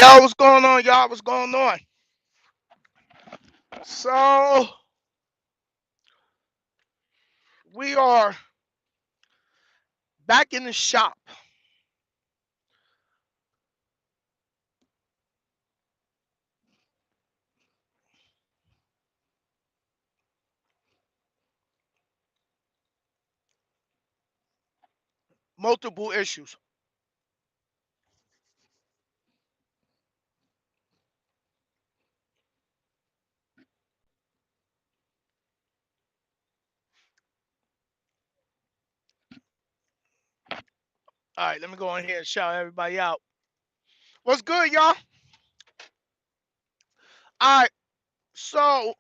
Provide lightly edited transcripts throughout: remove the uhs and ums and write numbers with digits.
Yo, what's going on, y'all? What's going on? So, we are back in the shop. Multiple issues. All right, let me go in here and shout everybody out. What's good, y'all? All right, so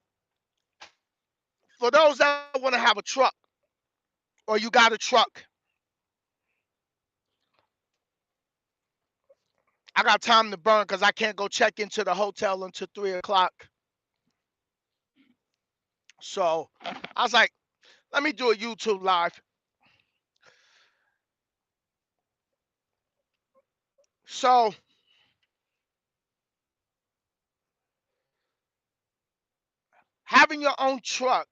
for those that want to have a truck or you got a truck, I got time to burn because I can't go check into the hotel until 3 o'clock. So, I was like, let me do a YouTube live. So, having your own truck,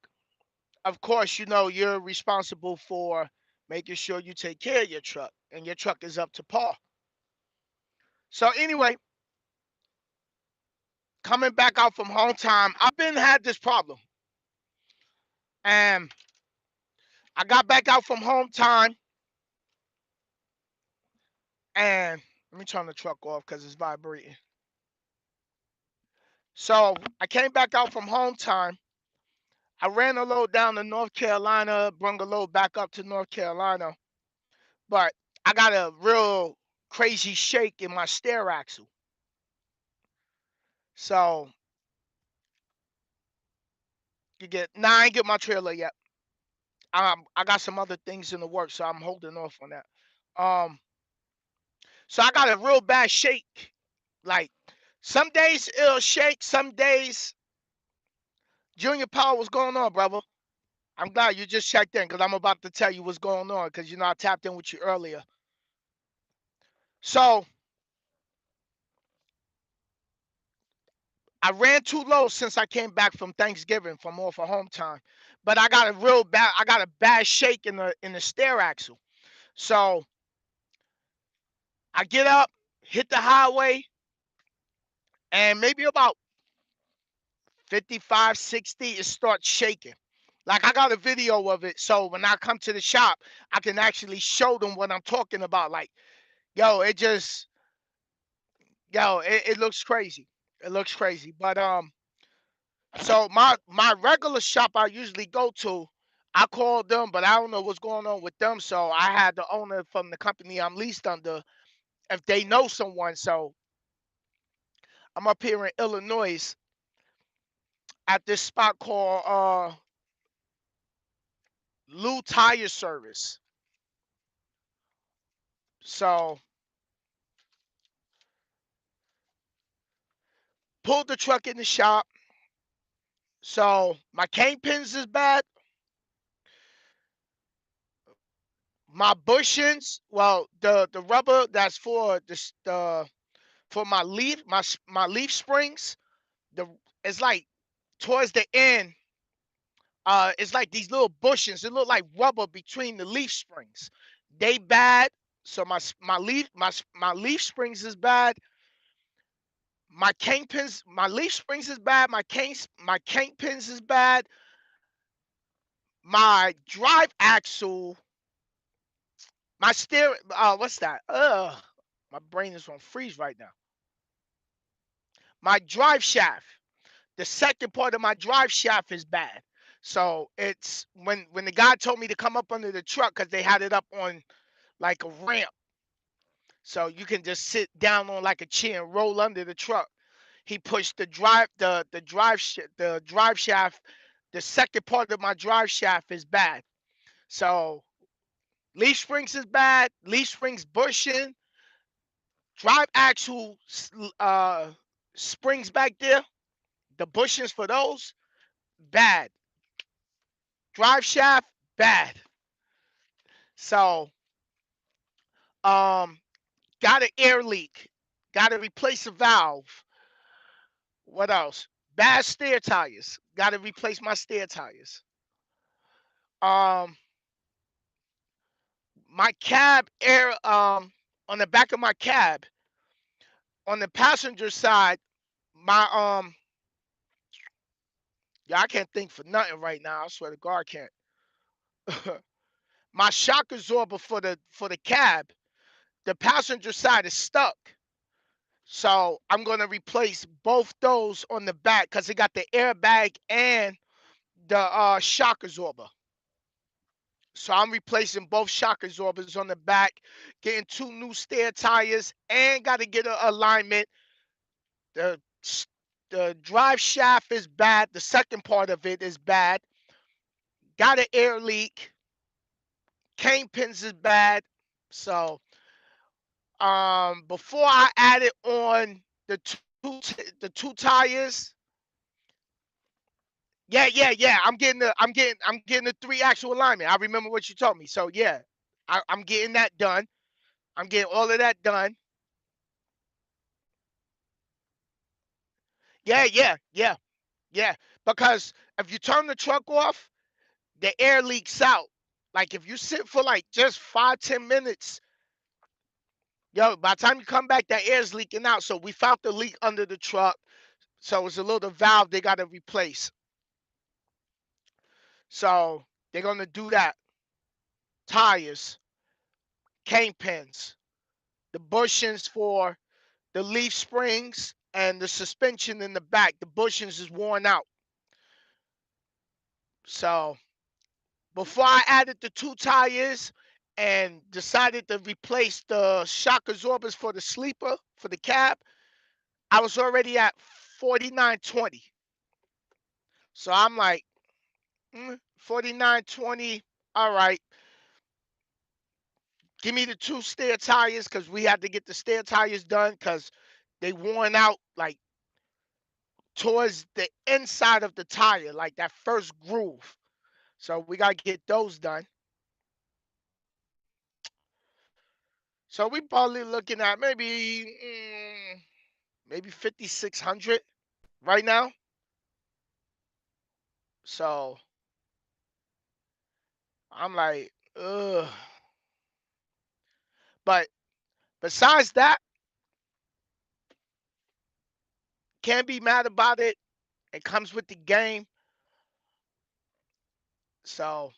of course, you know, you're responsible for making sure you take care of your truck and your truck is up to par. So anyway, coming back out from home time, I've been had this problem. And I got back out from home time and let me turn the truck off because it's vibrating. So I came back out from home time. I ran a load down to North Carolina, brung a load back up to North Carolina, but I got a real crazy shake in my stair axle. So you get I ain't get my trailer yet. I got some other things in the works, so I'm holding off on that. Um, so I got a real bad shake. Like some days it'll shake, some days Junior Power, what's going on, brother? I'm glad you just checked in because I'm about to tell you what's going on because you know I tapped in with you earlier. So I ran too low since I came back from Thanksgiving from off of home time. But I got a bad shake in the stair axle. So I get up, hit the highway, and maybe about 55, 60, it starts shaking. Like I got a video of it. So when I come to the shop, I can actually show them what I'm talking about. Like, yo, it looks crazy. It looks crazy. But so my regular shop I usually go to, I called them, but I don't know what's going on with them. So I had the owner from the company I'm leased under, if they know someone. So I'm up here in Illinois at this spot called Lou Tire Service. So pulled the truck in the shop. So my cane pins is bad. My bushings, well, the rubber that's for the for my my leaf springs, the it's like towards the end, it's like these little bushings. It look like rubber between the leaf springs. They bad. So my leaf springs is bad. My leaf springs is bad. My cane pins is bad. My drive axle, my steering. What's that? My brain is on freeze right now. My drive shaft. The second part of my drive shaft is bad. So it's when the guy told me to come up under the truck because they had it up on like a ramp, so you can just sit down on like a chair and roll under the truck. He pushed the drive shaft. The second part of my drive shaft is bad. So leaf springs is bad. Leaf springs bushing. Drive axle springs back there. The bushings for those bad. Drive shaft bad. So got an air leak. Gotta replace a valve. What else? Bad steer tires. Gotta replace my steer tires. Um, my cab air on the back of my cab, on the passenger side, my yeah, I can't think for nothing right now. I swear to God, I can't. My shock absorber for the cab, the passenger side is stuck. So I'm gonna replace both those on the back because it got the airbag and the shock absorber. So I'm replacing both shock absorbers on the back, getting two new stair tires, and got to get an alignment. The the drive shaft is bad. The second part of it is bad. Got an air leak. Cane pins is bad. So before I added on the two tires, yeah. I'm getting the three actual alignment. I remember what you told me. So yeah, I'm getting that done. I'm getting all of that done. Yeah. Because if you turn the truck off, the air leaks out. Like if you sit for like just 5-10 minutes, yo, by the time you come back, that air is leaking out. So we found the leak under the truck. So it's a little valve they got to replace. So they're gonna do that. Tires, cane pins, the bushings for the leaf springs, and the suspension in the back. The bushings is worn out. So before I added the two tires and decided to replace the shock absorbers for the sleeper for the cab, I was already at 49.20. So I'm like, 49.20. All right, give me the two stair tires because we had to get the stair tires done because they worn out like towards the inside of the tire, like that first groove. So we gotta get those done. So we probably looking at maybe 5,600 right now. So I'm like, ugh. But besides that, can't be mad about it. It comes with the game. So,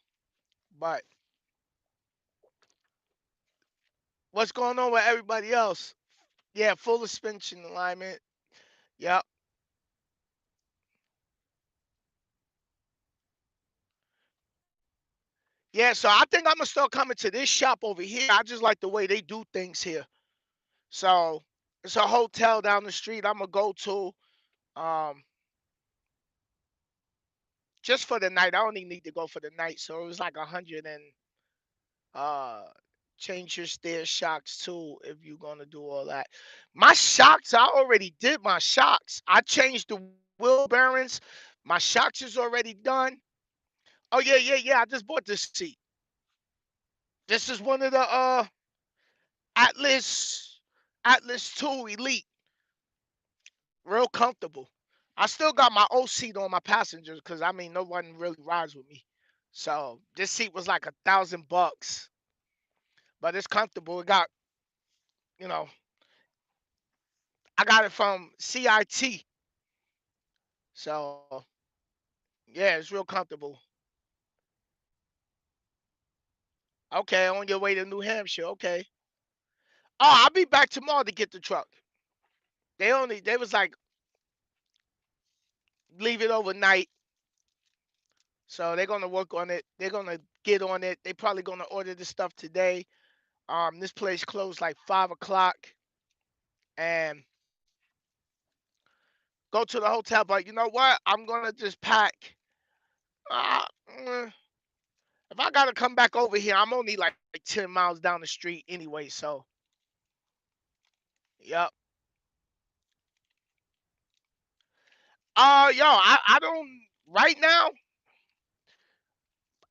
but what's going on with everybody else? Yeah, full suspension alignment. Yep. Yeah, so I think I'm gonna start coming to this shop over here. I just like the way they do things here. So it's a hotel down the street I'm gonna go to. Um, just for the night. I don't even need to go for the night. So it was like 100 and uh change your stair shocks too if you're gonna do all that. My shocks, I already did my shocks. I changed the wheel bearings. My shocks is already done. Oh yeah. I just bought this seat. This is one of the Atlas Atlas 2 Elite. Real comfortable. I still got my old seat on my passengers because I mean no one really rides with me. So this seat was like $1,000, but it's comfortable. It got, you know, I got it from CIT. So yeah, it's real comfortable. Okay, on your way to New Hampshire. Okay. Oh, I'll be back tomorrow to get the truck. They was like leave it overnight. So they're gonna work on it. They're gonna get on it. They probably gonna order this stuff today. This place closed like 5 o'clock and go to the hotel. But you know what? I'm gonna just pack. Uh, mm, if I gotta come back over here, I'm only like 10 miles down the street anyway. So yep. Yo, I don't right now.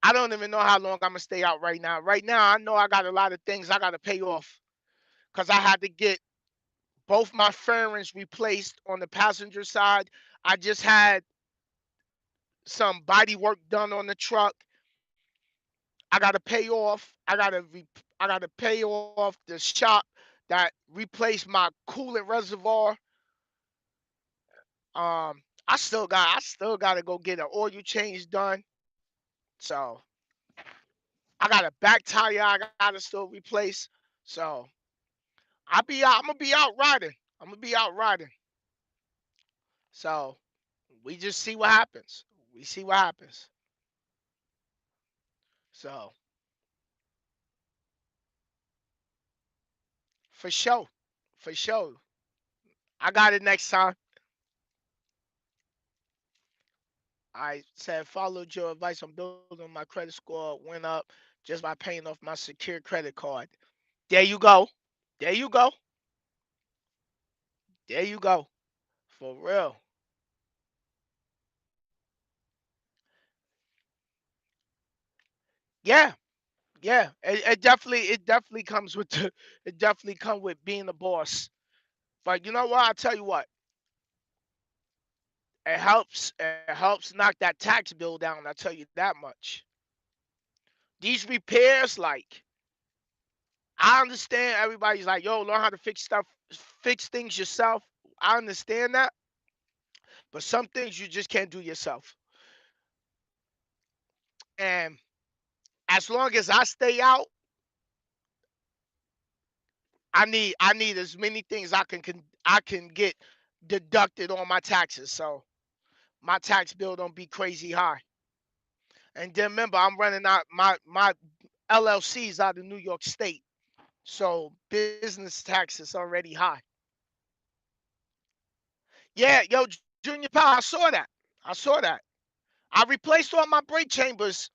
I don't even know how long I'm gonna stay out right now. Right now, I know I got a lot of things I gotta pay off because I had to get Both my fairings replaced on the passenger side. I just had some body work done on the truck. I gotta pay off. I gotta pay off the shop that replaced my coolant reservoir. I still gotta go get an oil change done. So I got a back tire I gotta still replace. So I'm gonna be out riding. I'm gonna be out riding. So we just see what happens. We see what happens. So for sure. For sure. I got it next time. I said followed your advice on building my credit score went up just by paying off my secure credit card. There you go. There you go. There you go. For real. Yeah. Yeah. It definitely comes with it definitely comes with being a boss. But you know what? I'll tell you what. It helps knock that tax bill down, I'll tell you that much. These repairs, like I understand everybody's like, yo, learn how to fix things yourself. I understand that, but some things you just can't do yourself. And as long as I stay out, I need as many things I can get deducted on my taxes, so my tax bill don't be crazy high. And then remember, I'm running out my LLC's out of New York State, so business tax is already high. Yeah, yo, Junior Power, I saw that. I saw that. I replaced all my brake chambers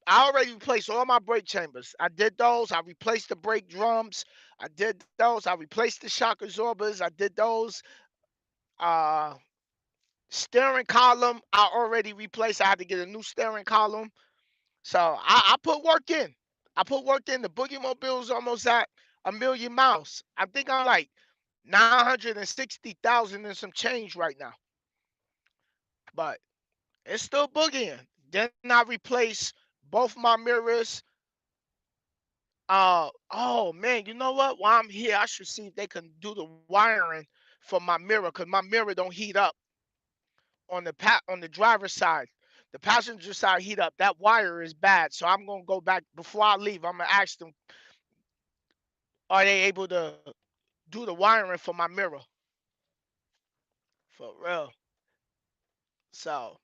I already replaced all my brake chambers. I did those. I replaced the brake drums. I did those. I replaced the shock absorbers. I did those. Uh Steering column I already replaced. I had to get a new steering column. So I put work in. I put work in. The Boogie Mobile is almost at 1,000,000 miles. I think I'm like 960,000 and some change right now. But it's still boogieing. Then I replaced both my mirrors. Oh man, you know what? While I'm here, I should see if they can do the wiring for my mirror because my mirror don't heat up on the driver's side. The passenger side heat up. That wire is bad. So I'm gonna go back before I leave. I'm gonna ask them, are they able to do the wiring for my mirror? For real. So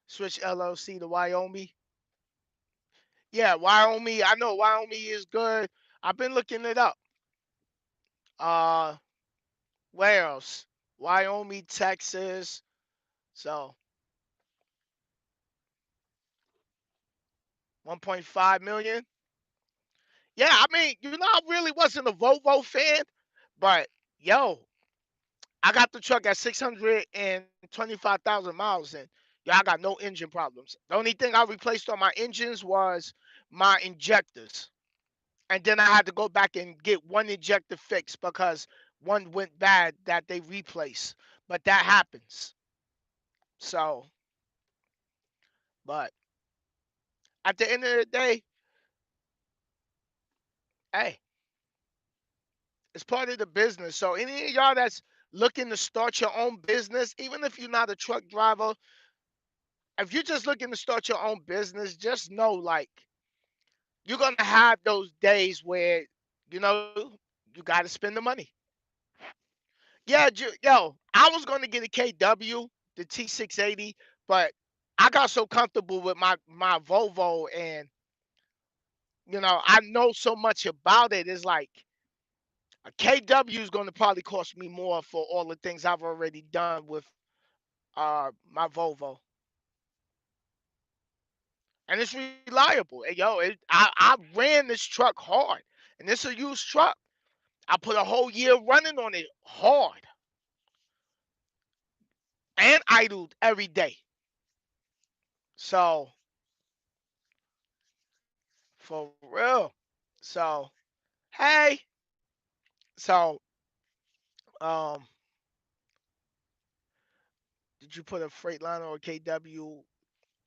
switch LLC to Wyoming. Yeah, Wyoming. I know Wyoming is good. I've been looking it up. Uh, where else? Wyoming, Texas. So 1.5 million. Yeah, I mean, I really wasn't a Volvo fan, but yo, I got the truck at 625,000 miles and yeah, I got no engine problems. The only thing I replaced on my engines was my injectors. And then I had to go back and get one injector fixed because one went bad that they replaced. But that happens. So, but at the end of the day, hey, it's part of the business. So any of y'all that's looking to start your own business, even if you're not a truck driver, if you're just looking to start your own business, just know like you're gonna have those days where you know you got to spend the money. Yeah, yo, I was gonna get a KW, the T680, but I got so comfortable with my Volvo, and I know so much about it. It's like a KW is gonna probably cost me more for all the things I've already done with my Volvo, and it's reliable. And yo, I ran this truck hard, and this is a used truck. I put a whole year running on it hard and idled every day. So for real. So Hey, so um, did you put a Freightliner or KW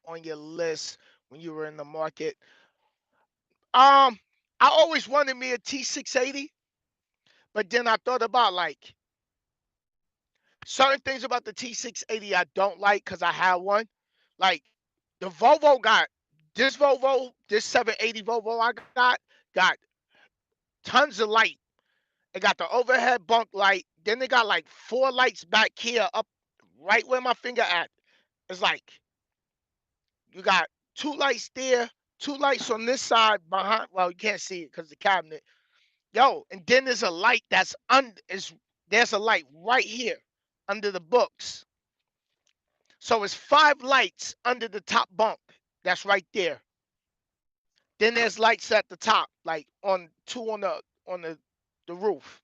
on your list when you were in the market? Um, I always wanted me a T680, but then I thought about like certain things about the T680 I don't like because I had one. Like the Volvo this 780 Volvo I got tons of light. It got the overhead bunk light. Then they got like four lights back here up right where my finger at. It's like you got two lights there, two lights on this side behind. Well, you can't see it because the cabinet. Yo, and then there's a light that's there's a light right here under the books. So it's five lights under the top bunk. That's right there. Then there's lights at the top, like on two on the roof.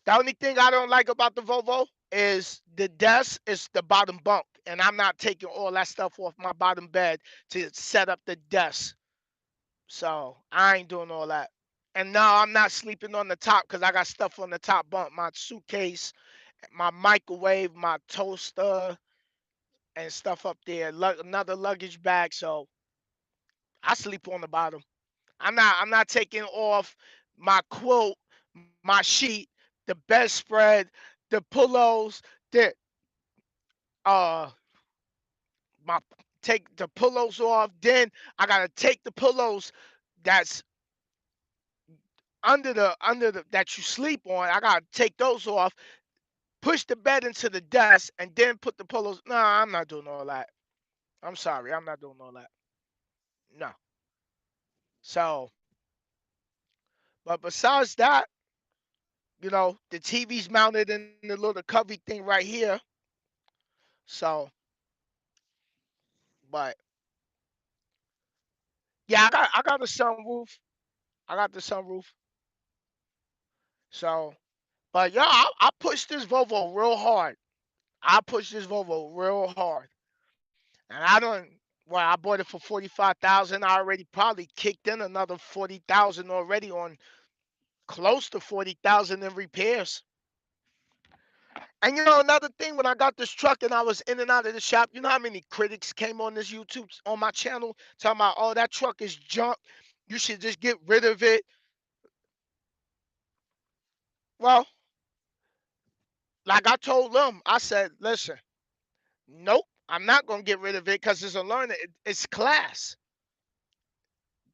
The only thing I don't like about the Volvo is the desk is the bottom bunk, and I'm not taking all that stuff off my bottom bed to set up the desk. So I ain't doing all that. And no, I'm not sleeping on the top because I got stuff on the top bunk. My suitcase, my microwave, my toaster, and stuff up there. Another luggage bag. So I sleep on the bottom. I'm not taking off my quilt, my sheet, the bedspread, the pillows, the uh my take the pillows off. Then I gotta take the pillows that's under the that you sleep on. I gotta take those off, push the bed into the desk, and then put the pillows. No, I'm not doing all that. I'm sorry, I'm not doing all that. No. So, but besides that, the TV's mounted in the little cubby thing right here. So, but yeah, I got a sunroof. I got the sunroof. So, but yeah, I pushed this Volvo real hard. I pushed this Volvo real hard, and I don't. Well, I bought it for 45,000. I already probably kicked in another 40,000 already on close to 40,000 in repairs. And another thing, when I got this truck and I was in and out of the shop, you know how many critics came on this YouTube on my channel talking about, oh, that truck is junk. You should just get rid of it. Well, like I told them, I said, listen, nope, I'm not gonna get rid of it because it's a learning. It's class.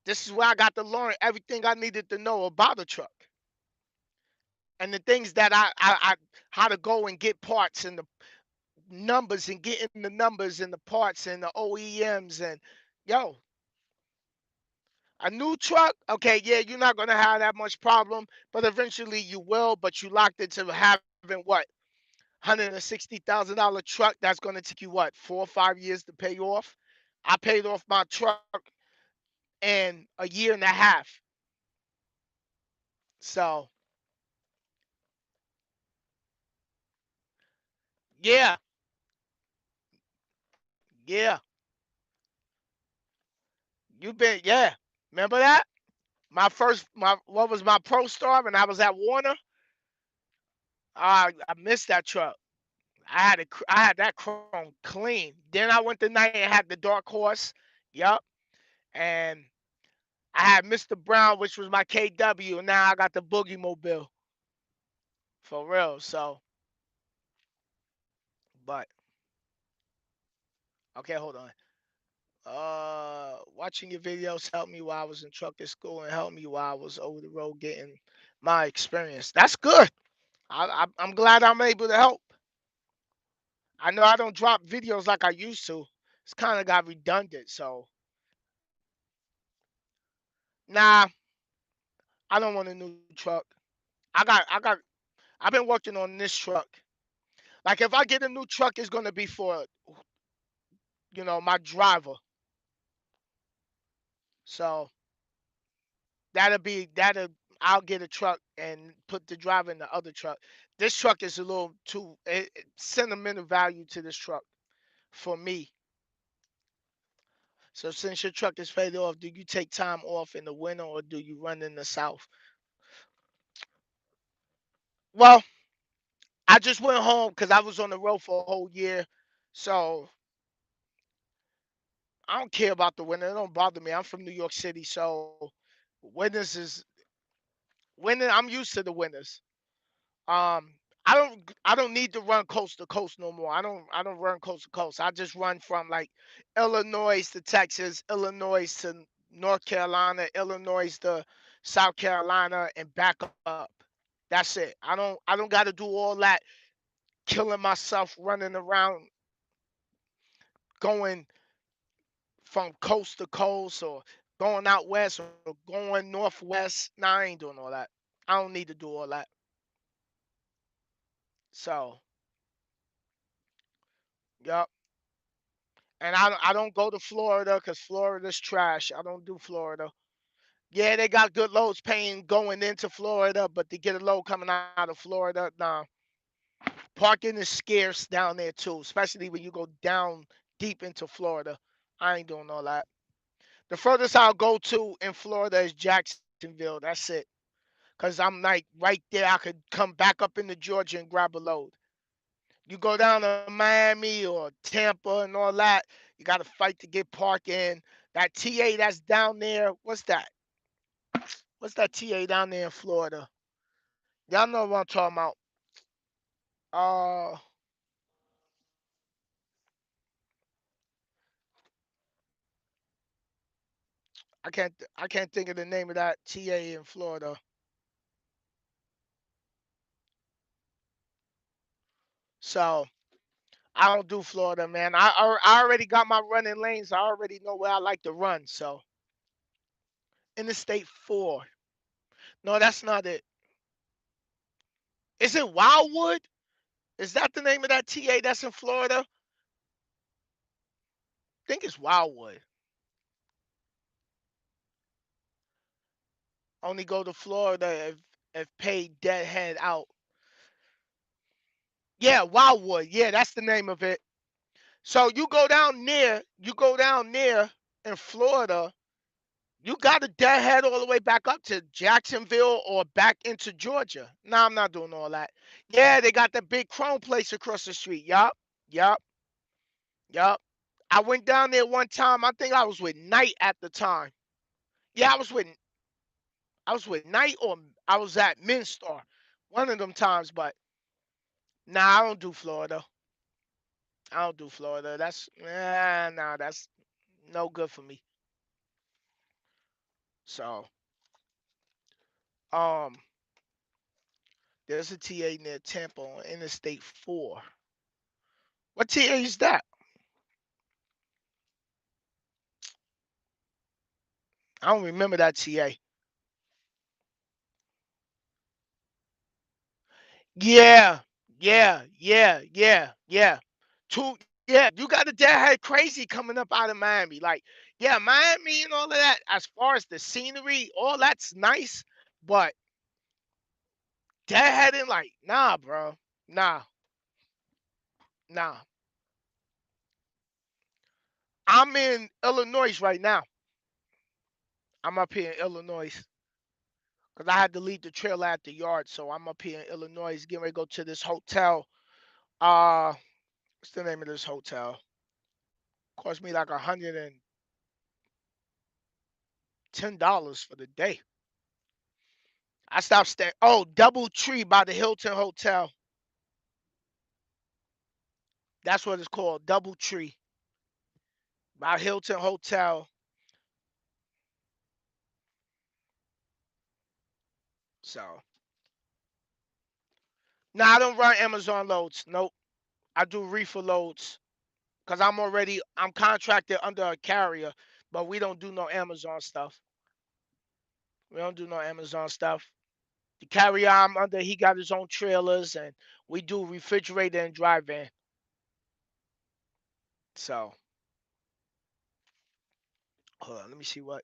This is where I got to learn everything I needed to know about a truck and the things that I how to go and get parts and the numbers and getting the numbers and the parts and the OEMs and yo, a new truck, okay, yeah, you're not gonna have that much problem, but eventually you will. But you locked into having what $160,000 truck that's gonna take you what 4 or 5 years to pay off. I paid off my truck in a year and a half. So yeah, yeah, you been yeah. Remember that? My what was my Pro Star when I was at Warner? I missed that truck. I had that chrome clean. Then I went to night and had the Dark Horse. Yup. And I had Mr. Brown, which was my KW, and now I got the Boogie Mobile. For real. So, but okay, hold on. Watching your videos helped me while I was in truck at school and helped me while I was over the road getting my experience. That's good. I'm glad I'm able to help. I know I don't drop videos like I used to. It's kind of got redundant. So, nah, I don't want a new truck. I got I've been working on this truck. Like if I get a new truck, it's gonna be for my driver. So that'll I'll get a truck and put the driver in the other truck. This truck is a little too sentimental value to this truck for me. So since your truck is paid off, do you take time off in the winter or do you run in the south? Well, I just went home because I was on the road for a whole year. So I don't care about the winter. It don't bother me. I'm from New York City, so winters is winter. I'm used to the winters. I don't need to run coast to coast no more. I don't run coast to coast. I just run from like Illinois to Texas, Illinois to North Carolina, Illinois to South Carolina, and back up. That's it. I don't got to do all that killing myself running around going from coast to coast or going out west or going northwest. Nah, I ain't doing all that. I don't need to do all that. So, yup. And I don't go to Florida because Florida's trash. I don't do Florida. Yeah, they got good loads paying going into Florida, but to get a load coming out of Florida, nah. Parking is scarce down there too, especially when you go down deep into Florida. I ain't doing all that. The furthest I'll go to in Florida is Jacksonville. That's it. Cause I'm like right there. I could come back up into Georgia and grab a load. You go down to Miami or Tampa and all that, you got to fight to get parking. That TA that's down there, what's that? What's that TA down there in Florida? Y'all know what I'm talking about. Uh, I can't think of the name of that TA in Florida. So I don't do Florida, man. I already got my running lanes. I already know where I like to run. So Interstate 4. No, that's not it. Is it Wildwood? Is that the name of that TA that's in Florida? I think it's Wildwood. Only go to Florida if paid deadhead out. Yeah, Wildwood. Yeah, that's the name of it. So you go down there in Florida, you got to deadhead all the way back up to Jacksonville or back into Georgia. No, I'm not doing all that. Yeah, they got that big Chrome place across the street. Yup, yup, yup. I went down there one time. I think I was with Knight at the time. Yeah, I was with Knight or I was at Minstar. One of them times, but nah, I don't do Florida. I don't do Florida. Nah, that's no good for me. So, um, there's a TA near Tampa on Interstate 4. What TA is that? I don't remember that TA. Yeah, yeah. Two, yeah, you got the deadhead crazy coming up out of Miami. Like, yeah, Miami and all of that, as far as the scenery, all that's nice, but deadheading, like, nah, bro. Nah, nah. I'm in Illinois right now. I'm up here in Illinois because I had to leave the trailer at the yard, so I'm up here in Illinois, getting ready to go to this hotel. Uh, what's the name of this hotel? Cost me like $110 for the day. I stopped staying. Oh, Double Tree by the Hilton Hotel. That's what it's called, Double Tree by Hilton Hotel. So, now I don't run Amazon loads. Nope, I do reefer loads because I'm contracted under a carrier, but we don't do no Amazon stuff. We don't do no Amazon stuff. The carrier I'm under, he got his own trailers, and we do refrigerator and dry van. So, hold on, let me see what.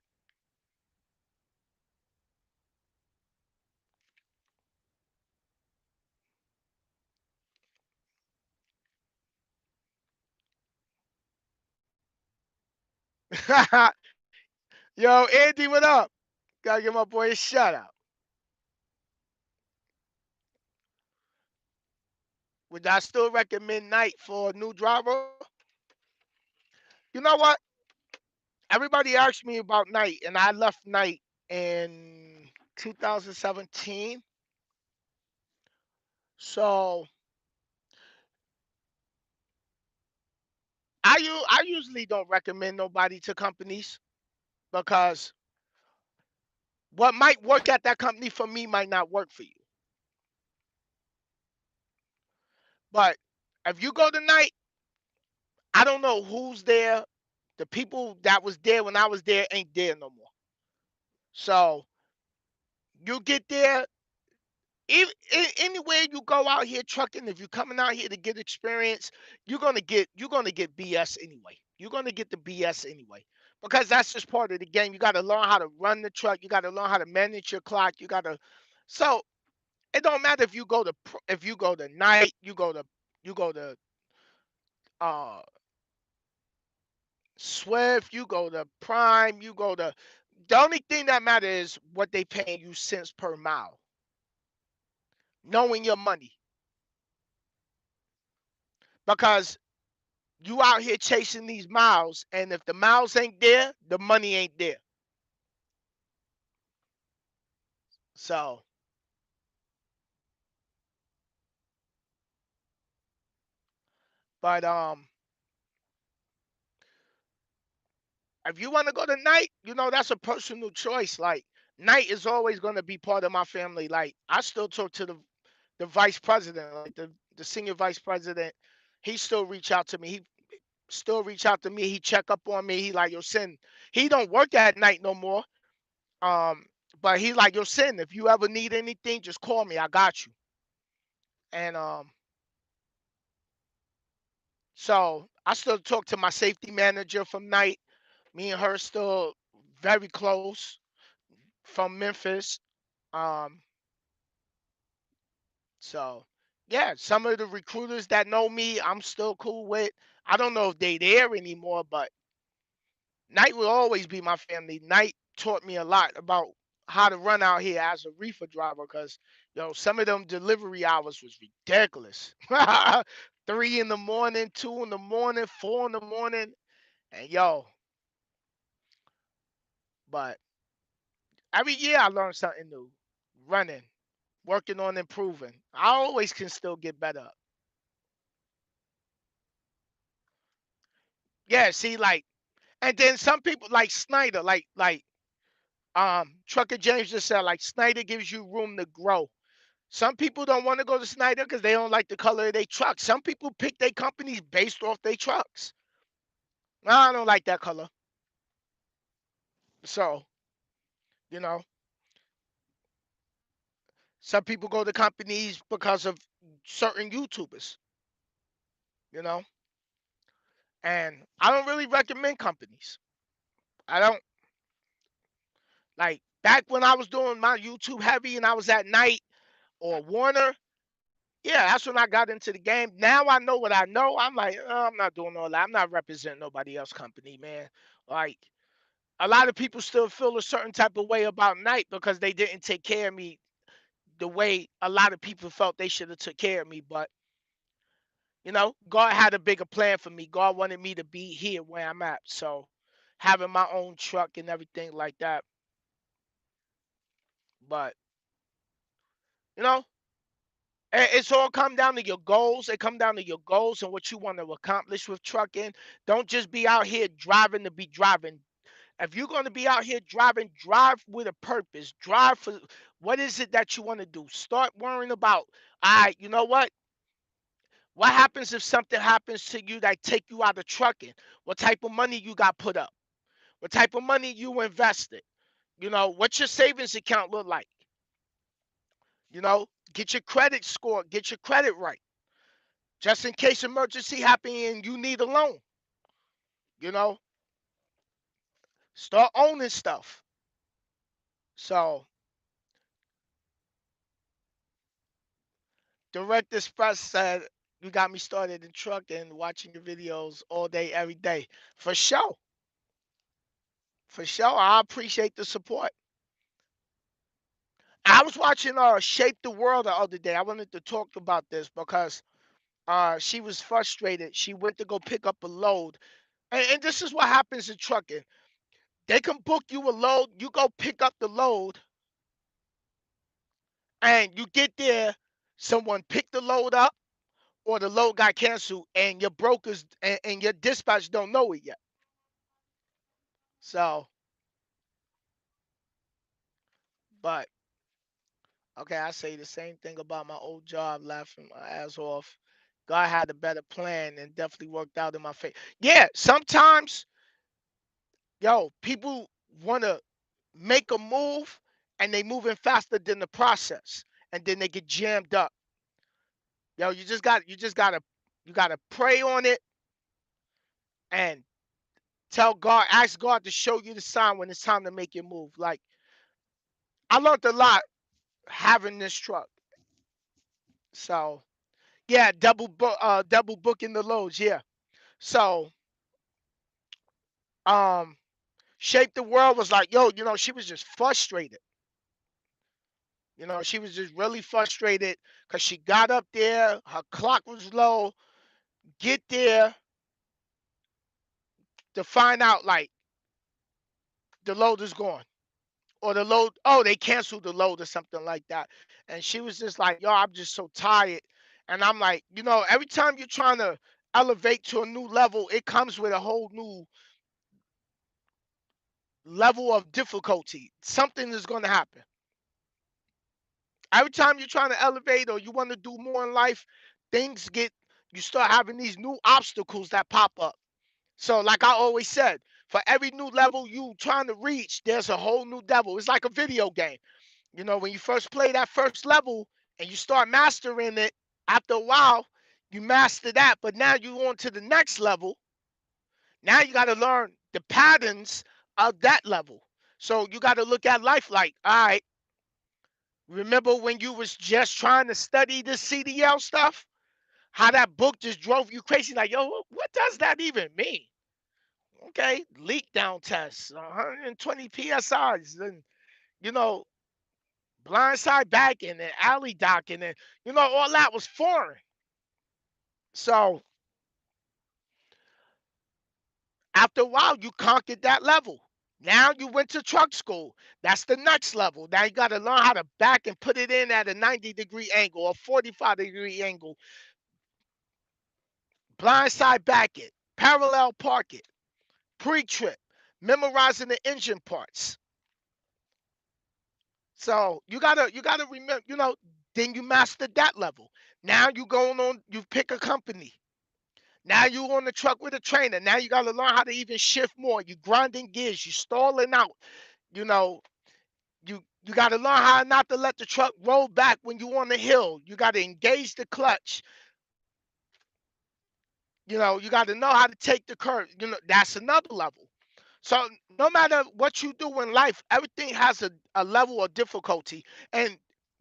Yo, Andy, what up? Gotta give my boy a shout out. Would I still recommend Night for a new driver? You know what? Everybody asked me about Night, and I left Night in 2017. So I usually don't recommend nobody to companies because what might work at that company for me might not work for you. But if you go tonight, I don't know who's there. The people that was there when I was there ain't there no more. So you get there, anywhere you go out here trucking, if you're coming out here to get experience, you're gonna get BS anyway. You're gonna get the BS anyway. Because that's just part of the game. You gotta learn how to run the truck, you gotta learn how to manage your clock, you gotta so it don't matter if you go to if you go to night, you go to uh Swift, you go to Prime, you go to the only thing that matters is what they paying you cents per mile. Knowing your money. Because you out here chasing these miles, and if the miles ain't there, the money ain't there. So, but if you want to go to night, that's a personal choice. Like night is always going to be part of my family. Like I still talk to the vice president, like the senior vice president. He still reach out to me. He still reach out to me. He check up on me. He like, yo, Sin. He don't work at night no more. Um, but he like, yo, Sin. If you ever need anything, just call me. I got you. And so I still talk to my safety manager from night. Me and her still very close from Memphis. Um, so yeah, some of the recruiters that know me, I'm still cool with. I don't know if they there anymore, but Night will always be my family. Night taught me a lot about how to run out here as a reefer driver because some of them delivery hours was ridiculous. 3 in the morning, 2 in the morning, 4 in the morning, and but every year I learn something new. Running, working on improving. I always can still get better. Yeah, see, like, and then some people like Snyder, like Trucker James just said, like Snyder gives you room to grow. Some people don't want to go to Snyder because they don't like the color of their truck. Some people pick their companies based off their trucks. I don't like that color. So, you know, some people go to companies because of certain YouTubers, you know, and I don't really recommend companies. I don't like back when I was doing my YouTube heavy and I was at night or Warner. Yeah, that's when I got into the game. Now I know what I know. I'm like, I'm not doing all that. I'm not representing nobody else company, man. Like a lot of people still feel a certain type of way about night because they didn't take care of me the way a lot of people felt they should have took care of me. But God had a bigger plan for me. God wanted me to be here where I'm at. So having my own truck and everything like that. But you know, it's all come down to your goals. It come down to your goals and what you want to accomplish with trucking. Don't just be out here driving to be driving. If you're going to be out here driving, drive with a purpose. Drive for what is it that you want to do. Start worrying about, all right, you know what? What happens if something happens to you that take you out of trucking? What type of money you got put up? What type of money you invested? What's your savings account look like? Get your credit score, get your credit right. Just in case emergency happen and you need a loan. You know, start owning stuff. So Direct Express said you got me started in trucking, watching your videos all day, every day. For sure. For sure. I appreciate the support. I was watching Shape the World the other day. I wanted to talk about this because she was frustrated. She went to go pick up a load. And this is what happens in trucking. They can book you a load, you go pick up the load, and you get there, someone picked the load up or the load got canceled, and your brokers and your dispatch don't know it yet. So, but okay, I say the same thing about my old job, laughing my ass off. God had a better plan and definitely worked out in my favor. Yeah, sometimes, yo, people want to make a move and they moving faster than the process, and then they get jammed up. Yo, you gotta pray on it and tell God, ask God to show you the sign when it's time to make your move. Like I learned a lot having this truck. So yeah, double booking the loads. Yeah. So um, Shape the World was like, yo, she was just frustrated. She was just really frustrated because she got up there, her clock was low, get there to find out like the load is gone. Or the load, oh, they canceled the load or something like that. And she was just like, yo, I'm just so tired. And I'm like, every time you're trying to elevate to a new level, it comes with a whole new level of difficulty. Something is going to happen. Every time you're trying to elevate or you want to do more in life, you start having these new obstacles that pop up. So, like I always said, for every new level you trying to reach, there's a whole new devil. It's like a video game. When you first play that first level and you start mastering it, after a while, you master that. But now you on to the next level. Now you got to learn the patterns of that level. So you got to look at life like, all right, remember when you was just trying to study the CDL stuff? How that book just drove you crazy? Like, yo, what does that even mean? Okay, leak down tests, 120 PSIs, and you know, blindside backing and alley docking and all that was foreign. So after a while you conquered that level. Now you went to truck school. That's the next level. Now you got to learn how to back and put it in at a 90-degree angle or 45-degree angle, blindside back it, parallel park it, pre-trip, memorizing the engine parts. So you gotta remember, then you mastered that level. Now you going on, you pick a company. Now you on the truck with a trainer. Now you got to learn how to even shift more. You grinding gears. You stalling out. You know, you got to learn how not to let the truck roll back when you on the hill. You got to engage the clutch. You got to know how to take the curve. That's another level. So no matter what you do in life, everything has a level of difficulty. And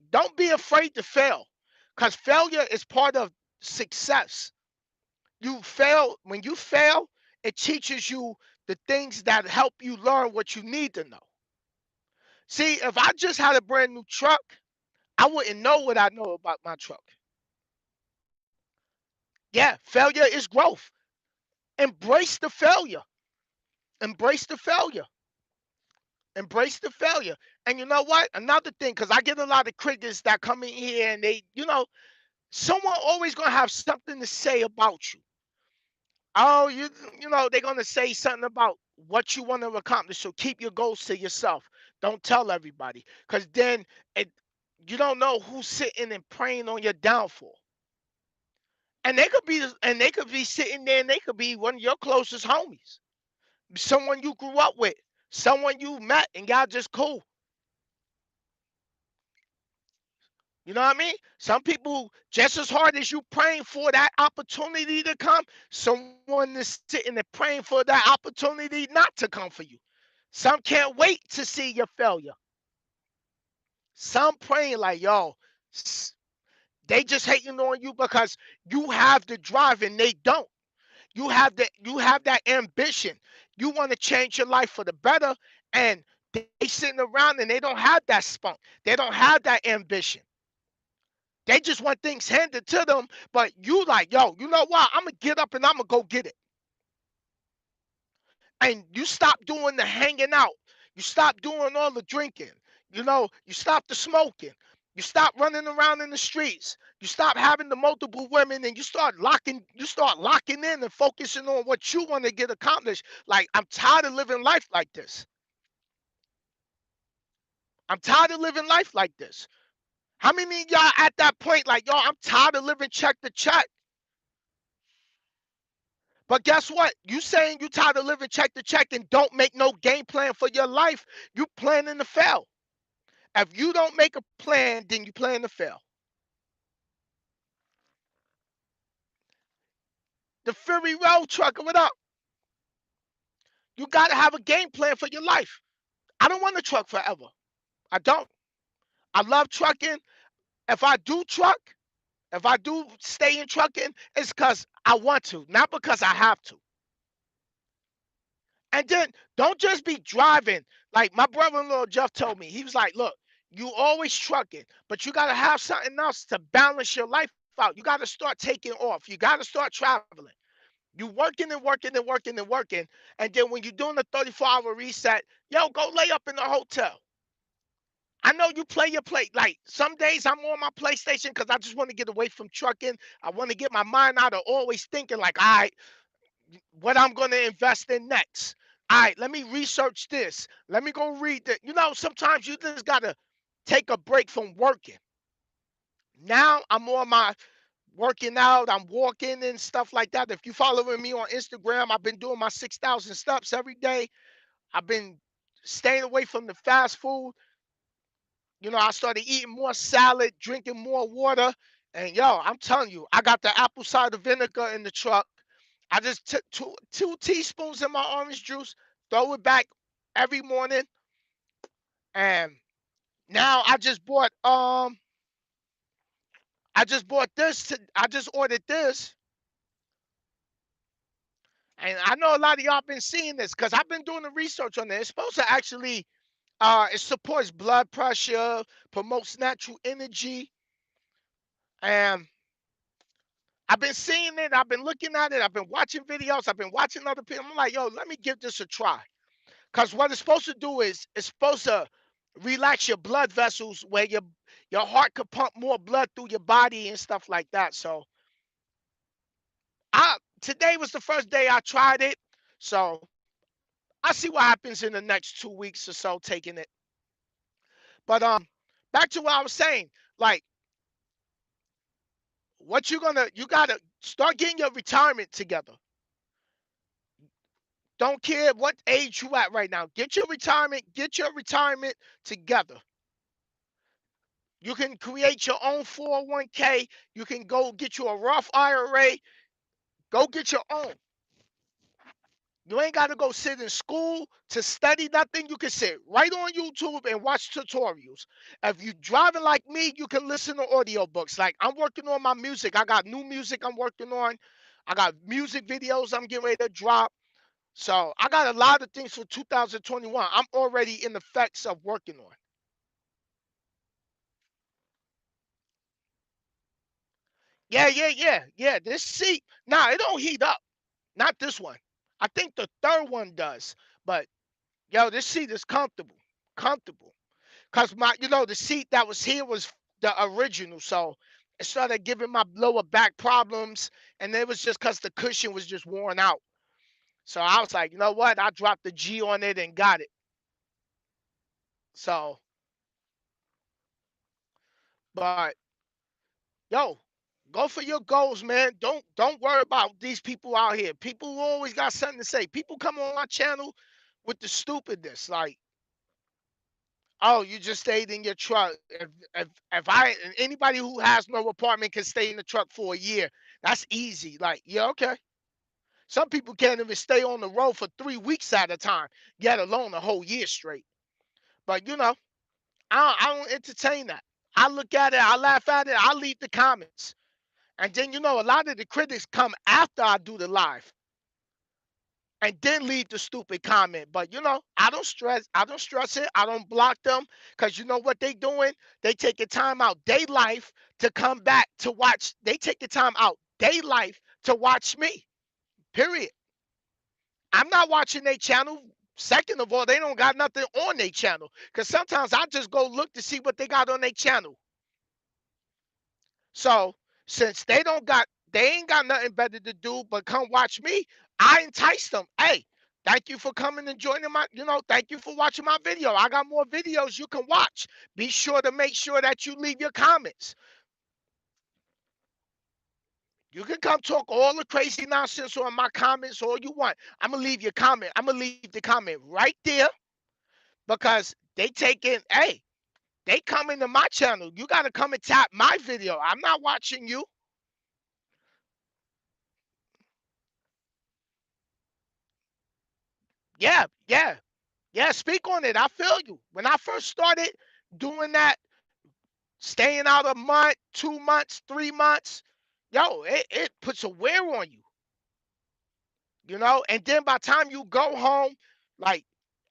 don't be afraid to fail, because failure is part of success. When you fail, it teaches you the things that help you learn what you need to know. See, if I just had a brand new truck, I wouldn't know what I know about my truck. Yeah, failure is growth. Embrace the failure. Embrace the failure. Embrace the failure. And you know what? Another thing, because I get a lot of critics that come in here and someone always gonna have something to say about you. Oh, they're gonna say something about what you want to accomplish. So keep your goals to yourself. Don't tell everybody, because then it, you don't know who's sitting and praying on your downfall. And they could be sitting there, and they could be one of your closest homies, someone you grew up with, someone you met, and y'all just cool. You know what I mean? Some people, just as hard as you praying for that opportunity to come, someone is sitting there praying for that opportunity not to come for you. Some can't wait to see your failure. Some praying like, yo, they just hating on you because you have the drive and they don't. You have that ambition. You want to change your life for the better, and they sitting around and they don't have that spunk. They don't have that ambition. They just want things handed to them, but you like, yo, you know what? I'm gonna get up and I'm gonna go get it. And you stop doing the hanging out. You stop doing all the drinking. You stop the smoking. You stop running around in the streets. You stop having the multiple women, and you start locking in and focusing on what you want to get accomplished. Like, I'm tired of living life like this. I'm tired of living life like this. How many of y'all at that point like, yo, I'm tired of living check to check? But guess what? You saying you tired of living check to check and don't make no game plan for your life, you planning to fail. If you don't make a plan, then you plan to fail. The Fury Road Trucker, what up? You got to have a game plan for your life. I don't want to truck forever. I don't. I love trucking. If I do truck, if I do stay in trucking, it's because I want to, not because I have to. And then don't just be driving. Like my brother-in-law Jeff told me, he was like, look, you always trucking, but you got to have something else to balance your life out. You got to start taking off. You got to start traveling. You working and working and working and working. And then when you're doing the 34-hour reset, yo, go lay up in the hotel. I know you play your play. Like some days I'm on my PlayStation because I just want to get away from trucking. I want to get my mind out of always thinking like, all right, what I'm going to invest in next. All right, let me research this. Let me go read that. Sometimes you just got to take a break from working. Now I'm on my working out, I'm walking and stuff like that. If you following me on Instagram, I've been doing my 6,000 steps every day. I've been staying away from the fast food. I started eating more salad, drinking more water. And yo, I'm telling you, I got the apple cider vinegar in the truck. I just took two teaspoons in my orange juice, throw it back every morning. And now I just ordered this. And I know a lot of y'all been seeing this because I've been doing the research on it. It's supposed to actually it supports blood pressure, promotes natural energy, and I've been seeing it. I've been looking at it. I've been watching videos. I've been watching other people. I'm like, yo, let me give this a try. Because what it's supposed to do is it's supposed to relax your blood vessels where your heart could pump more blood through your body and stuff like that. So today was the first day I tried it. So I see what happens in the next 2 weeks or so taking it. But back to what I was saying, like you gotta start getting your retirement together. Don't care what age you at right now. Get your retirement together. You can create your own 401k. You can go get you a Roth IRA. Go get your own. You ain't got to go sit in school to study nothing. You can sit right on YouTube and watch tutorials. If you driving like me, you can listen to audiobooks. Like I'm working on my music. I got new music I'm working on. I got music videos I'm getting ready to drop. So I got a lot of things for 2021. I'm already in the effects of working on. Yeah, yeah, yeah, yeah. This seat, nah, it don't heat up. Not this one. I think the third one does. But yo, this seat is comfortable. Comfortable. Cause the seat that was here was the original. So it started giving my lower back problems. And it was just cause the cushion was just worn out. So I was like, you know what? I dropped the G on it and got it. So, but yo, go for your goals, man. Don't worry about these people out here. People who always got something to say. People come on my channel with the stupidness, like, oh, you just stayed in your truck. If anybody who has no apartment can stay in the truck for a year, that's easy. Like, yeah, okay. Some people can't even stay on the road for 3 weeks at a time, yet alone a whole year straight. But I don't entertain that. I look at it, I laugh at it, I leave the comments. And then a lot of the critics come after I do the live. and then leave the stupid comment. But I don't stress it. I don't block them because you know what they doing? They taking time out day life to come back to watch. They taking time out day life to watch me. Period. I'm not watching their channel. Second of all, they don't got nothing on their channel. Because sometimes I just go look to see what they got on their channel. So since they ain't got nothing better to do but come watch me, I entice them. Hey, thank you for coming and joining thank you for watching my video. I got more videos you can watch. Be sure to make sure that you leave your comments. You can come talk all the crazy nonsense on my comments all you want. I'm gonna leave your comment. I'm gonna leave the comment right there because they come into my channel. You gotta come and tap my video. I'm not watching you. Yeah, yeah. Yeah, speak on it. I feel you. When I first started doing that, staying out a month, 2 months, 3 months, yo, it puts a wear on you. And then by the time you go home, like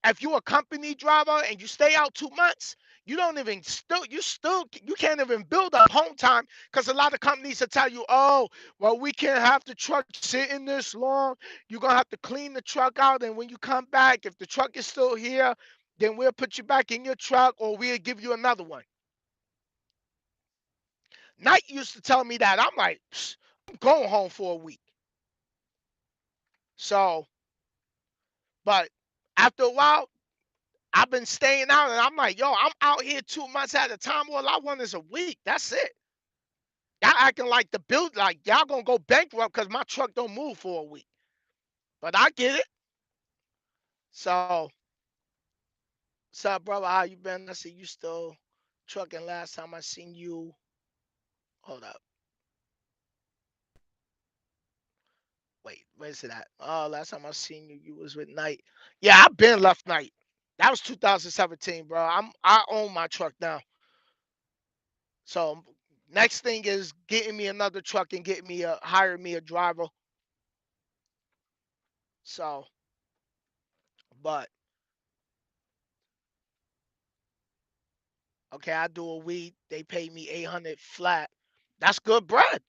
if you a company driver and you stay out 2 months, you don't even you can't even build up home time because a lot of companies will tell you, oh, well, we can't have the truck sitting this long. You're gonna have to clean the truck out, and when you come back, if the truck is still here, then we'll put you back in your truck or we'll give you another one. Knight used to tell me that. I'm like, I'm going home for a week. So, but after a while, I've been staying out and I'm like, yo, I'm out here 2 months at a time. All I want is a week. That's it. Y'all acting like the build, like y'all gonna go bankrupt because my truck don't move for a week. But I get it. So, what's up, brother? How you been? I see you still trucking last time I seen you. Hold up. Wait, where's it at? Oh, last time I seen you, you was with Knight. Yeah, I've been left Knight. That was 2017, bro. I own my truck now. So next thing is getting me another truck and getting me hire me a driver. So, but okay, I do a week. They pay me 800 flat. That's good bread.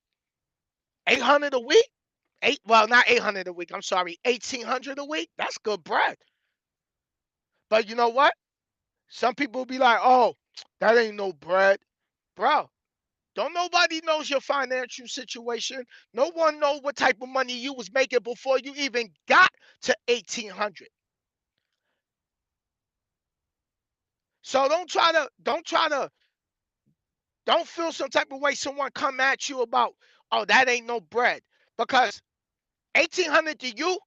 800 a week. Well, not 800 a week. I'm sorry, 1800 a week. That's good bread. But you know what? Some people be like, "Oh, that ain't no bread, bro." Don't nobody knows your financial situation. No one know what type of money you was making before you even got to 1800. So don't feel some type of way someone come at you about, oh, that ain't no bread. Because 1800 to you,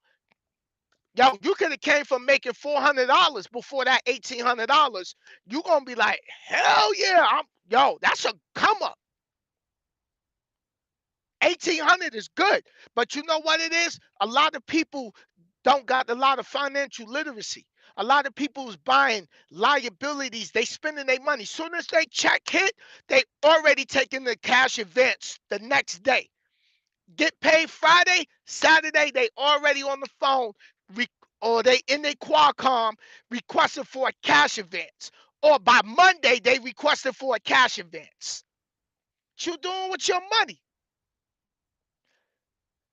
yo, you could have came from making $400 before that $1800. You gonna be like, hell yeah, that's a come up. 1800 is good, but you know what it is? A lot of people don't got a lot of financial literacy. A lot of people is buying liabilities. They spending their money. Soon as they check hit, they already taking the cash advance the next day. Get paid Friday, Saturday, they already on the phone, or they in their Qualcomm requesting for a cash advance. Or by Monday, they requested for a cash advance. What you doing with your money?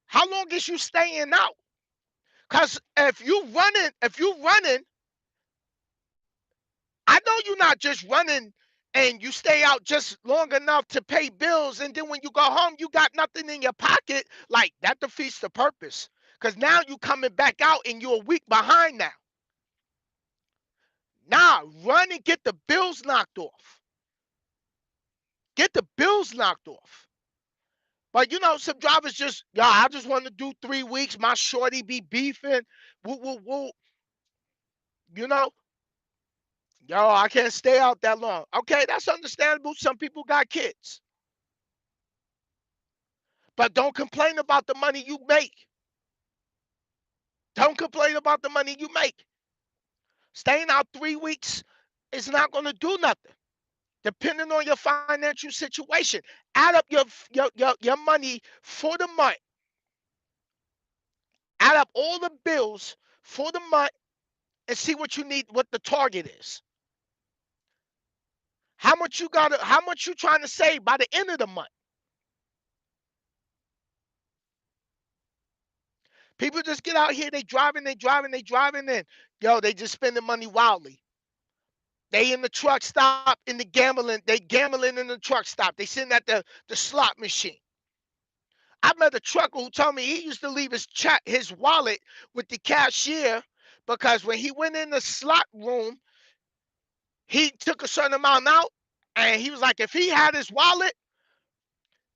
How long is you staying out? Cause if you running, I know you're not just running and you stay out just long enough to pay bills, and then when you go home, you got nothing in your pocket. Like that defeats the purpose. Cause now you coming back out and you're a week behind now. Nah, run and get the bills knocked off. Get the bills knocked off. But some drivers just, I just want to do 3 weeks. My shorty be beefing. Woo, woo, woo. You know, yo, I can't stay out that long. Okay, that's understandable. Some people got kids. But don't complain about the money you make. Don't complain about the money you make. Staying out 3 weeks is not going to do nothing. Depending on your financial situation, add up your money for the month. Add up all the bills for the month and see what you need, what the target is. How much you trying to save by the end of the month? People just get out here, they driving, and yo, they just spending money wildly. They in the truck stop in the gambling, they gambling in the truck stop. They sitting at the slot machine. I met a trucker who told me he used to leave his wallet with the cashier because when he went in the slot room, he took a certain amount out, and he was like, if he had his wallet,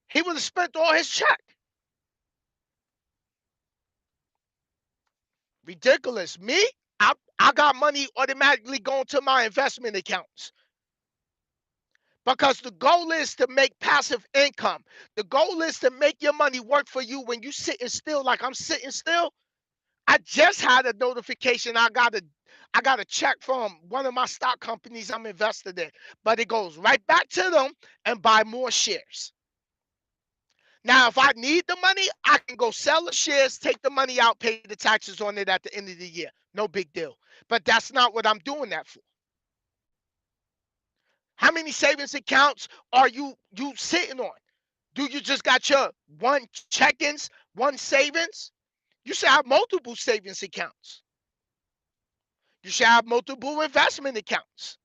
he would have spent all his check. Ridiculous. Me, I got money automatically going to my investment accounts because the goal is to make passive income. The goal is to make your money work for you when you sitting still, like I'm sitting still. I just had a notification. I got a check from one of my stock companies I'm invested in, but it goes right back to them and buy more shares. Now, if I need the money, I can go sell the shares, take the money out, pay the taxes on it at the end of the year. No big deal. But that's not what I'm doing that for. How many savings accounts are you sitting on? Do you just got your one check-ins, one savings? You should have multiple savings accounts. You should have multiple investment accounts.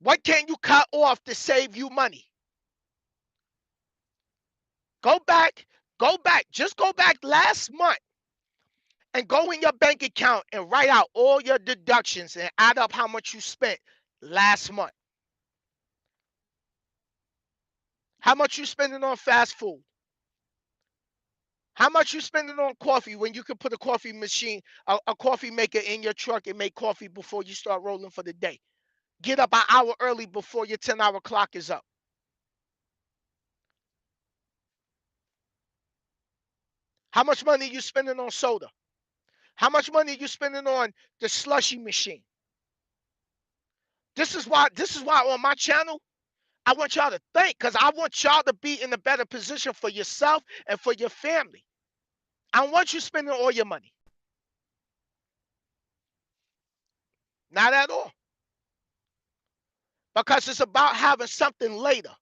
What can you cut off to save you money? Go back, just go back last month and go in your bank account and write out all your deductions and add up how much you spent last month. How much you spending on fast food? How much you spending on coffee when you could put a coffee machine, a coffee maker in your truck and make coffee before you start rolling for the day? Get up an hour early before your 10-hour clock is up. How much money you spending on soda? How much money you spending on the slushy machine? This is why on my channel, I want y'all to think because I want y'all to be in a better position for yourself and for your family. I don't want you spending all your money. Not at all. Because it's about having something later.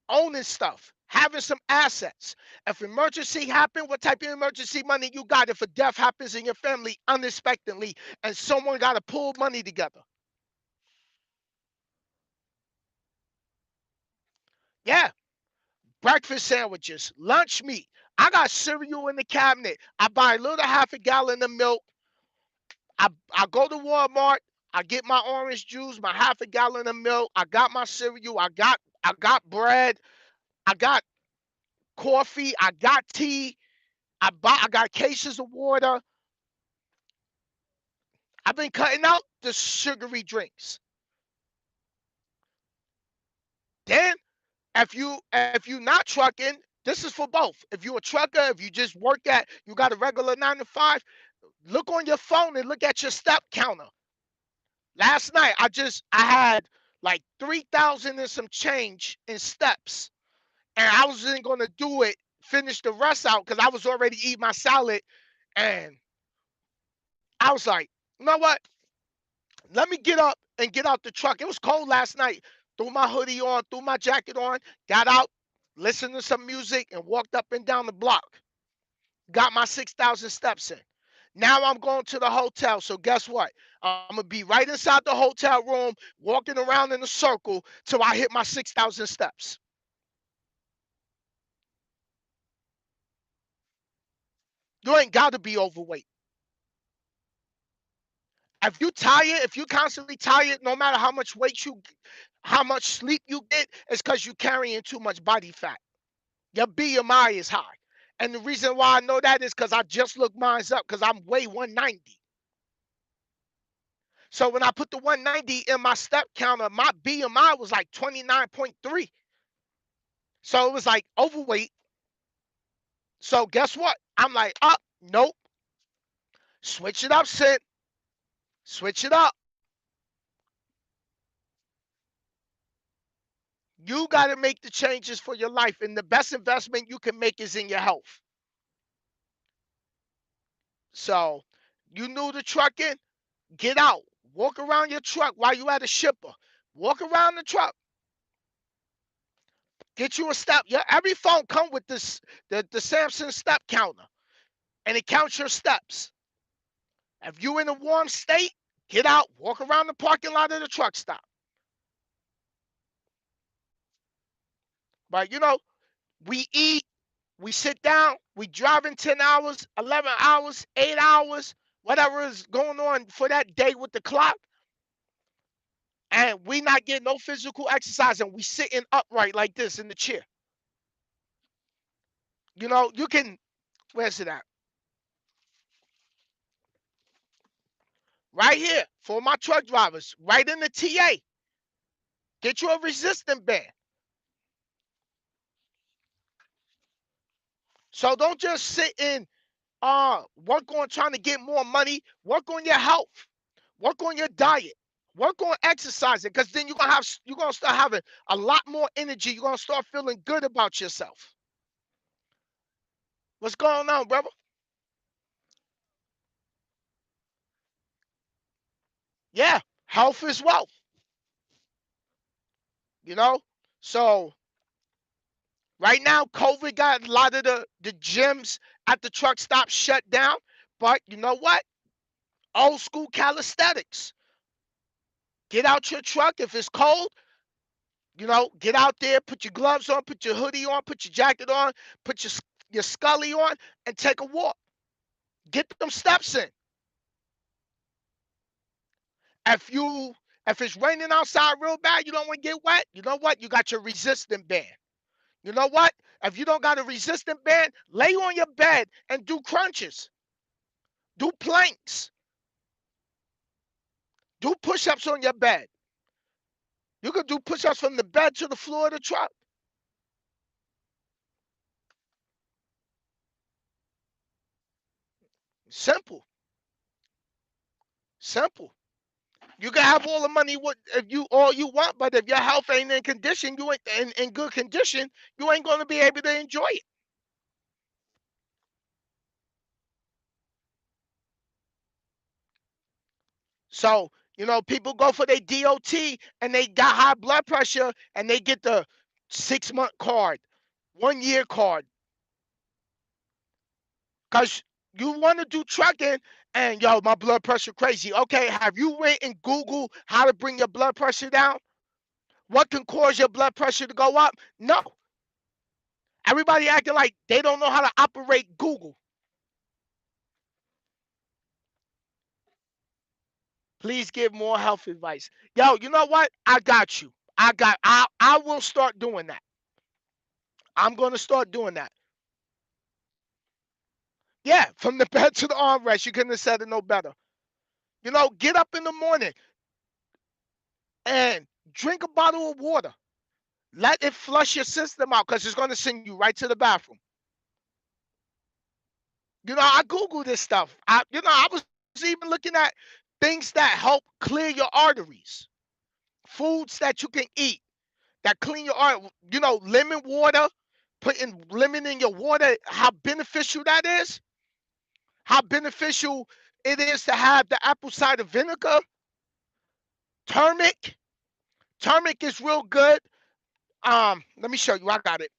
Owning stuff. Having some assets. If emergency happen, what type of emergency money you got if a death happens in your family unexpectedly and someone got to pull money together? Yeah. Breakfast sandwiches, lunch meat. I got cereal in the cabinet. I buy a little half a gallon of milk. I go to Walmart. I get my orange juice, my half a gallon of milk. I got my cereal. I got bread. I got coffee. I got tea. I got cases of water. I've been cutting out the sugary drinks. Then if you not trucking, this is for both. If you're a trucker, if you just you got a regular 9 to 5, look on your phone and look at your step counter. Last night I had like 3,000 and some change in steps, and I wasn't gonna do it, finish the rest out because I was already eating my salad, and I was like, you know what? Let me get up and get out the truck. It was cold last night. Threw my hoodie on, threw my jacket on, got out, listened to some music, and walked up and down the block. Got my 6,000 steps in. Now I'm going to the hotel. So guess what? I'm gonna be right inside the hotel room, walking around in a circle till I hit my 6,000 steps. You ain't got to be overweight. If you tired, if you constantly tired, no matter how much sleep you get, it's because you're carrying too much body fat. Your BMI is high. And the reason why I know that is because I just looked mine up because I'm way 190. So when I put the 190 in my step counter, my BMI was like 29.3. So it was like overweight. So guess what? I'm like, nope. Switch it up, Sid. Switch it up. You got to make the changes for your life, and the best investment you can make is in your health. So, you new to trucking, get out, walk around your truck while you at a shipper. Walk around the truck, get you a step. Yeah, every phone come with this the Samsung step counter, and it counts your steps. If you in a warm state, get out, walk around the parking lot of the truck stop. But we eat, we sit down, we driving 10 hours, 11 hours, 8 hours, whatever is going on for that day with the clock, and we not getting no physical exercise, and we sitting upright like this in the chair. You can, where's it at? Right here for my truck drivers, right in the TA. Get you a resistant band. So don't just sit and work on trying to get more money. Work on your health. Work on your diet. Work on exercising, because then you're gonna start having a lot more energy. You're gonna start feeling good about yourself. What's going on, brother? Yeah, health is wealth. You know. So right now, COVID got a lot of the gyms at the truck stop shut down. But you know what? Old school calisthenics. Get out your truck if it's cold. Get out there, put your gloves on, put your hoodie on, put your jacket on, put your scully on, and take a walk. Get them steps in. If you if it's raining outside real bad, you don't want to get wet. You know what? You got your resistant band. You know what? If you don't got a resistant band, lay on your bed and do crunches, do planks, do push-ups on your bed. You can do push-ups from the bed to the floor of the truck. Simple, simple. You can have all the money if you all you want, but if your health ain't in condition, you ain't in good condition, you ain't going to be able to enjoy it. So, people go for their DOT and they got high blood pressure and they get the 6-month card, 1-year card. Because you want to do trucking and my blood pressure crazy. Okay, have you went and Google how to bring your blood pressure down? What can cause your blood pressure to go up? No. Everybody acting like they don't know how to operate Google. Please give more health advice. Yo, you know what? I got you. I will start doing that. I'm going to start doing that. Yeah, from the bed to the armrest. You couldn't have said it no better. Get up in the morning and drink a bottle of water. Let it flush your system out, because it's going to send you right to the bathroom. I Google this stuff. I was even looking at things that help clear your arteries, foods that you can eat that clean your arteries. Lemon water, putting lemon in your water, how beneficial that is, how beneficial it is to have the apple cider vinegar. Turmeric. Turmeric is real good. Let me show you. I got it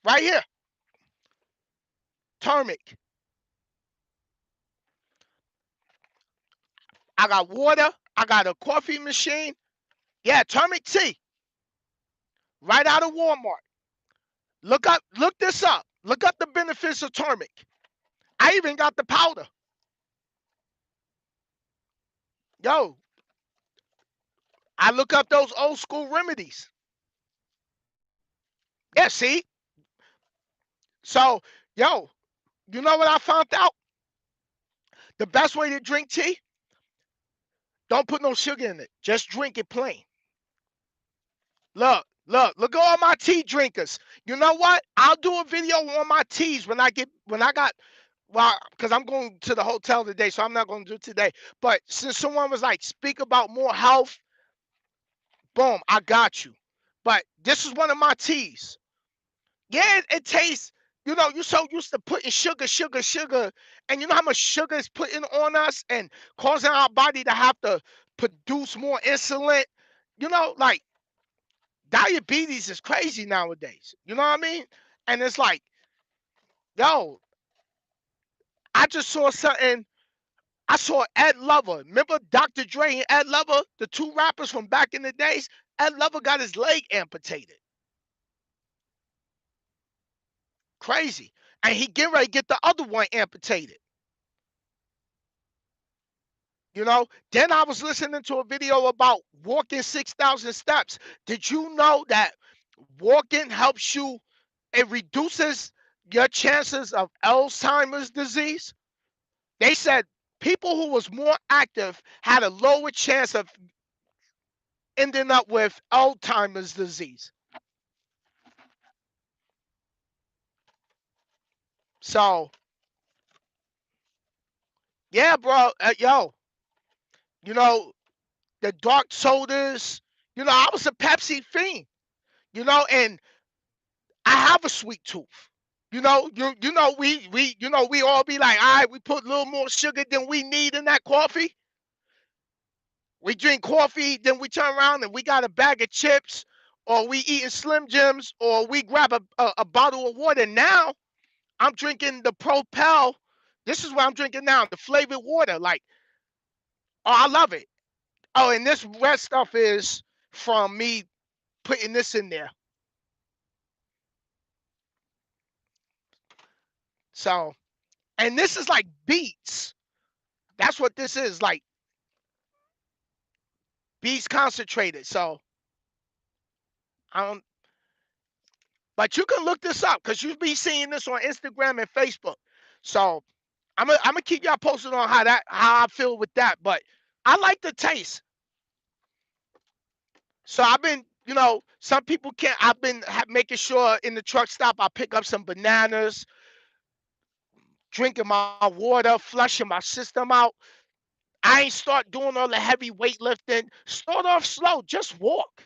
right here. Turmeric. I got water. I got a coffee machine. Yeah, turmeric tea. Right out of Walmart. Look this up. Look up the benefits of turmeric. I even got the powder. Yo, I look up those old school remedies. Yeah, see? So, yo, you know what I found out? The best way to drink tea, don't put no sugar in it. Just drink it plain. Look at all my tea drinkers. You know what? I'll do a video on my teas when I got well, because I'm going to the hotel today, so I'm not going to do it today. But since someone was like, speak about more health, boom, I got you. But this is one of my teas. Yeah, it tastes. You know, you so used to putting sugar, sugar, sugar, and you know how much sugar is putting on us and causing our body to have to produce more insulin. You know, like diabetes is crazy nowadays. You know what I mean? And it's like, yo, I just saw something. I saw Ed Lover. Remember Dr. Dre and Ed Lover, the two rappers from back in the days? Ed Lover got his leg amputated. Crazy. And he getting ready to get the other one amputated. You know, then I was listening to a video about walking 6,000 steps. Did you know that walking helps you, it reduces your chances of Alzheimer's disease? They said people who was more active had a lower chance of ending up with Alzheimer's disease. So, yeah, bro, yo, you know, the dark sodas, you know, I was a Pepsi fiend, you know, and I have a sweet tooth. We all be like, all right, we put a little more sugar than we need in that coffee. We drink coffee, then we turn around and we got a bag of chips, or we eating Slim Jims, or we grab a bottle of water. Now I'm drinking the Propel. This is what I'm drinking now, the flavored water. Like, oh, I love it. Oh, and this red stuff is from me putting this in there. So, and this is like beets. That's what this is, like beets concentrated. So I don't, but you can look this up because you'll be seeing this on Instagram and Facebook. So I'm gonna keep y'all posted on how I feel with that. But I like the taste. So I've been, some people can't. I've been making sure in the truck stop I pick up some bananas, drinking my water, flushing my system out. I ain't start doing all the heavy weightlifting. Start off slow, just walk.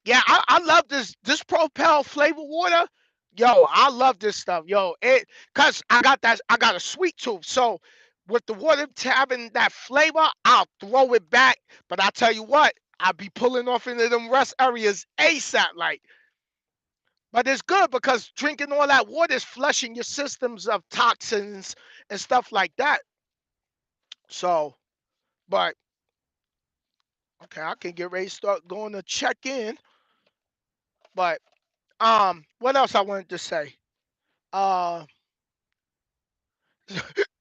Yeah, I love this Propel flavor water. Yo, I love this stuff. Yo, cause I got a sweet tooth. So with the water having that flavor, I'll throw it back. But I tell you what, I'll be pulling off into them rest areas ASAP. Like, but it's good because drinking all that water is flushing your systems of toxins and stuff like that. So, but okay, I can get ready to start going to check in. But what else I wanted to say? Uh,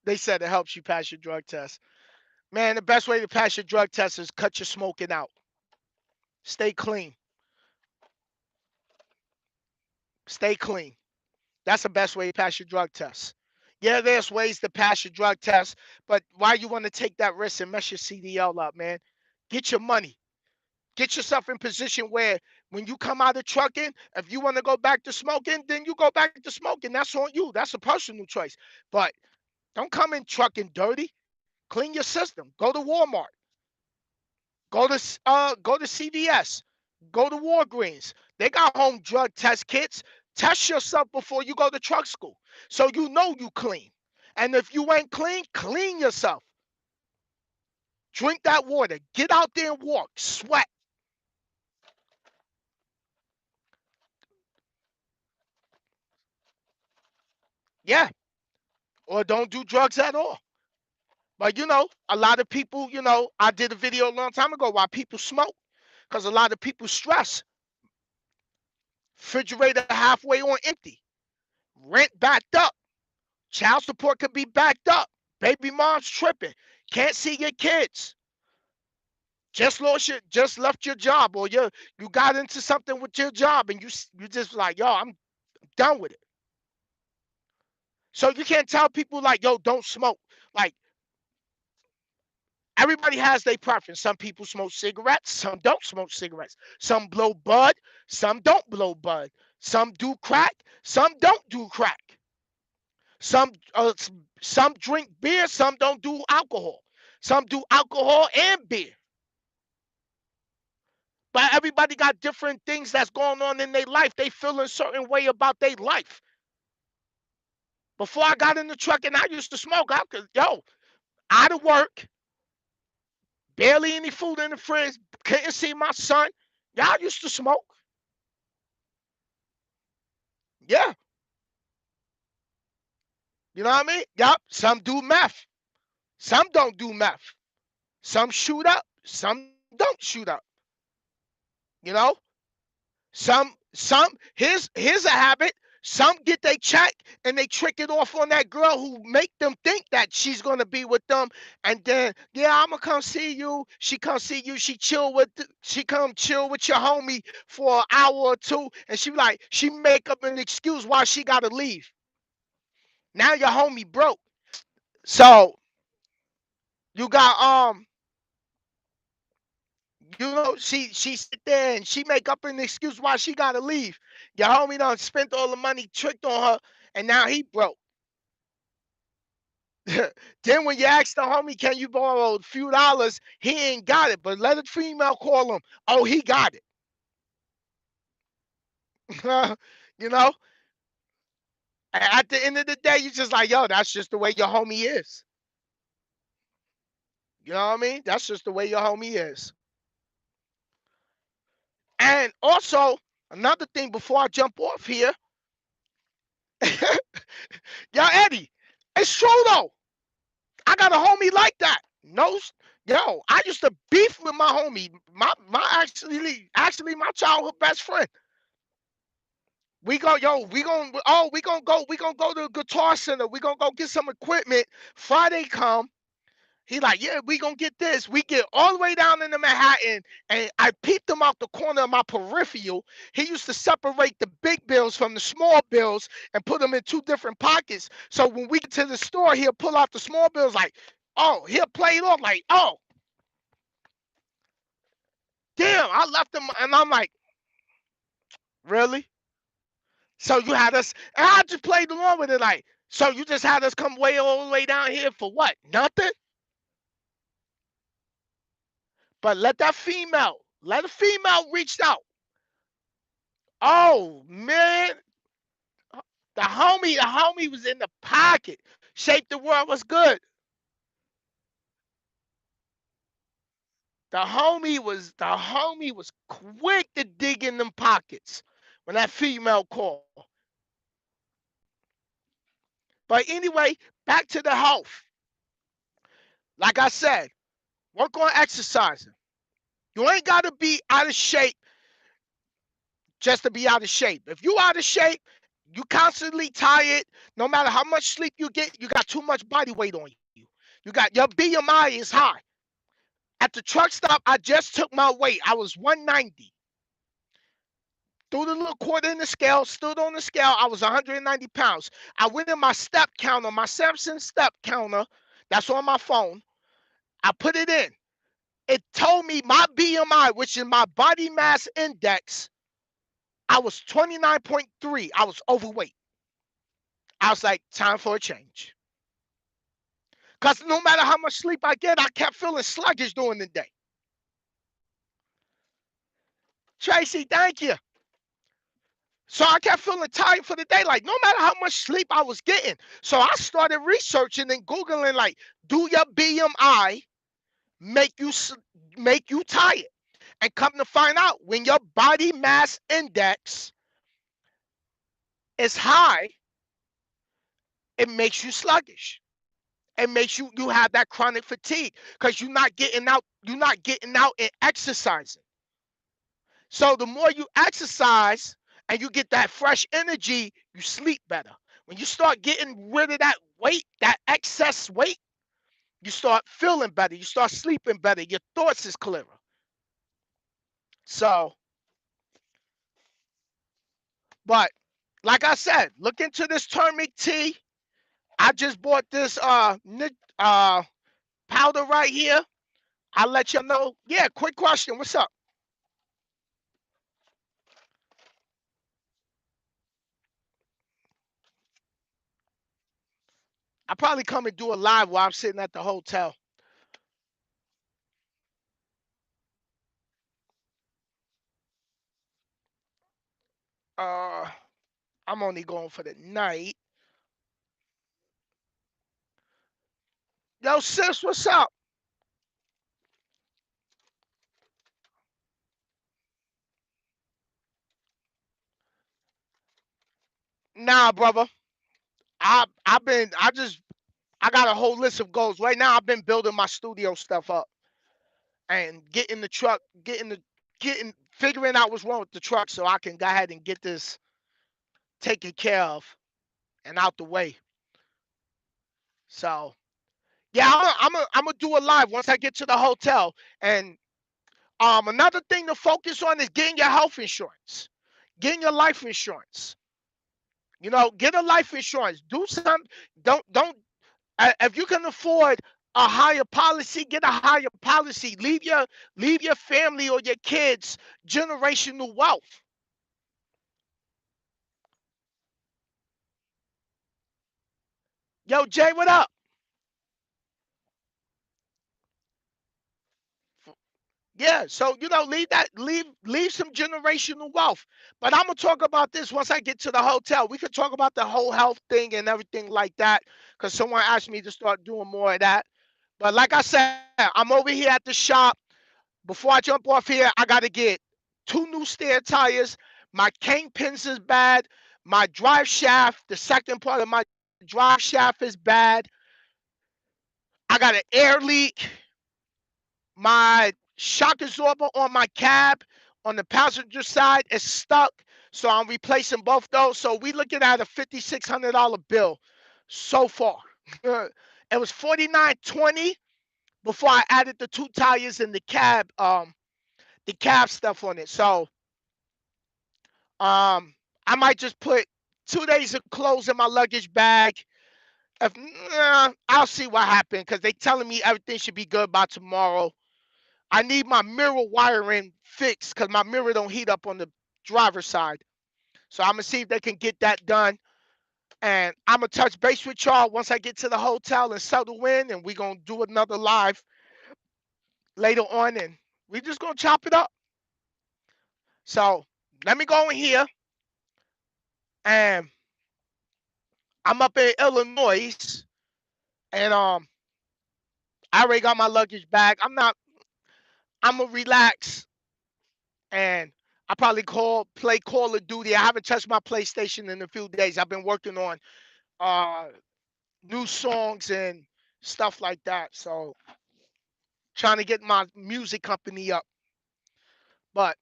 they said it helps you pass your drug test. Man, the best way to pass your drug test is cut your smoking out. Stay clean. Stay clean. That's the best way to pass your drug test. Yeah, there's ways to pass your drug test, but why you want to take that risk and mess your CDL up, man? Get your money. Get yourself in position where when you come out of trucking, if you want to go back to smoking, then you go back to smoking. That's on you. That's a personal choice. But don't come in trucking dirty. Clean your system. Go to Walmart. Go to CVS. Go to Walgreens. They got home drug test kits. Test yourself before you go to truck school, so you know you clean. And if you ain't clean, clean yourself. Drink that water. Get out there and walk. Sweat. Yeah. Or don't do drugs at all. But a lot of people, I did a video a long time ago why people smoke. Because a lot of people stress. Refrigerator halfway on empty. Rent backed up. Child support could be backed up. Baby mom's tripping. Can't see your kids. Just left your job, or you got into something with your job, and you just like, yo, I'm done with it. So you can't tell people like, yo, don't smoke. Like, Everybody has their preference. Some people smoke cigarettes, some don't smoke cigarettes. Some blow bud, some don't blow bud. Some do crack, some don't do crack. Some drink beer, some don't do alcohol. Some do alcohol and beer. But everybody got different things that's going on in their life. They feel a certain way about their life. Before I got in the truck and I used to smoke, I could, out of work, barely any food in the fridge, couldn't see my son. Y'all used to smoke. Yeah. You know what I mean? Yup. Some do meth. Some don't do meth. Some shoot up. Some don't shoot up. You know? Here's a habit. Some get they check and they trick it off on that girl who make them think that she's gonna be with them, and then I'm gonna come see you. She come see you. She come chill with your homie for an hour or two, and she make up an excuse why she gotta leave. Now your homie broke, so you got she sit there and she make up an excuse why she gotta leave. Your homie done spent all the money, tricked on her, and now he broke. Then when you ask the homie, can you borrow a few dollars, he ain't got it. But let a female call him. Oh, he got it. You know? At the end of the day, you just like, yo, that's just the way your homie is. You know what I mean? That's just the way your homie is. And also, another thing before I jump off here, yo, Eddie, it's true though. I got a homie like that. No, I used to beef with my homie, my actually my childhood best friend. We gonna go to Guitar Center. We gonna go get some equipment. Friday come. He like, yeah, we gonna get this. We get all the way down into Manhattan, and I peeped him out the corner of my peripheral. He used to separate the big bills from the small bills and put them in two different pockets. So when we get to the store, he'll pull out the small bills like, oh, he'll play it off like, oh, damn, I left him, and I'm like, really? So you had us, and I just played along with it like, so you just had us come way all the way down here for what? Nothing? But let a female reach out. Oh man, the homie was in the pocket. Shape the World was good. The homie was quick to dig in them pockets when that female called. But anyway, back to the health. Like I said, work on exercising. You ain't got to be out of shape just to be out of shape. If you out of shape, you constantly tired, no matter how much sleep you get, you got too much body weight on you. You got your BMI is high. At the truck stop, I just took my weight. I was 190. Threw the little quarter in the scale, stood on the scale. I was 190 pounds. I went in my step counter, my Samsung step counter, that's on my phone. I put it in. It told me my BMI, which is my body mass index, I was 29.3. I was overweight. I was like, time for a change. Because no matter how much sleep I get, I kept feeling sluggish during the day. Tracy, thank you. So I kept feeling tired for the day, like no matter how much sleep I was getting. So I started researching and Googling, like, do your BMI make you tired? And come to find out, when your body mass index is high, it makes you sluggish. It makes you have that chronic fatigue because you're not getting out and exercising. So the more you exercise and you get that fresh energy, you sleep better. When you start getting rid of that weight, that excess weight, you start feeling better. You start sleeping better. Your thoughts is clearer. So, but like I said, look into this turmeric tea. I just bought this powder right here. I'll let you know. Yeah, quick question. What's up? I probably come and do a live while I'm sitting at the hotel. Uh, I'm only going for the night. Yo, sis, what's up? Nah, brother. I got a whole list of goals. Right now I've been building my studio stuff up and getting the truck, getting figuring out what's wrong with the truck so I can go ahead and get this taken care of and out the way. So yeah, I'm gonna do a live once I get to the hotel. And another thing to focus on is getting your health insurance, getting your life insurance. You know, get a life insurance. Do some. Don't if you can afford a higher policy, get a higher policy. Leave your family or your kids generational wealth. Yo, Jay, what up? Yeah, so leave some generational wealth. But I'm gonna talk about this once I get to the hotel. We could talk about the whole health thing and everything like that, because someone asked me to start doing more of that. But like I said, I'm over here at the shop. Before I jump off here, I gotta get two new stair tires. My kingpins is bad. My drive shaft, the second part of my drive shaft is bad. I got an air leak. My shock absorber on my cab on the passenger side is stuck. So I'm replacing both those. So we looking at a $5,600 bill so far. It was 49.20 before I added the two tires and the cab stuff on it. So I might just put 2 days of clothes in my luggage bag. If I'll see what happens because they telling me everything should be good by tomorrow. I need my mirror wiring fixed because my mirror don't heat up on the driver's side. So I'm gonna see if they can get that done. And I'm gonna touch base with y'all once I get to the hotel and settle in, and we gonna do another live later on, and we just gonna chop it up. So let me go in here, and I'm up in Illinois, and I already got my luggage back. I'm gonna relax, and I probably play Call of Duty. I haven't touched my PlayStation in a few days. I've been working on uh new songs and stuff like that. So trying to get my music company up. But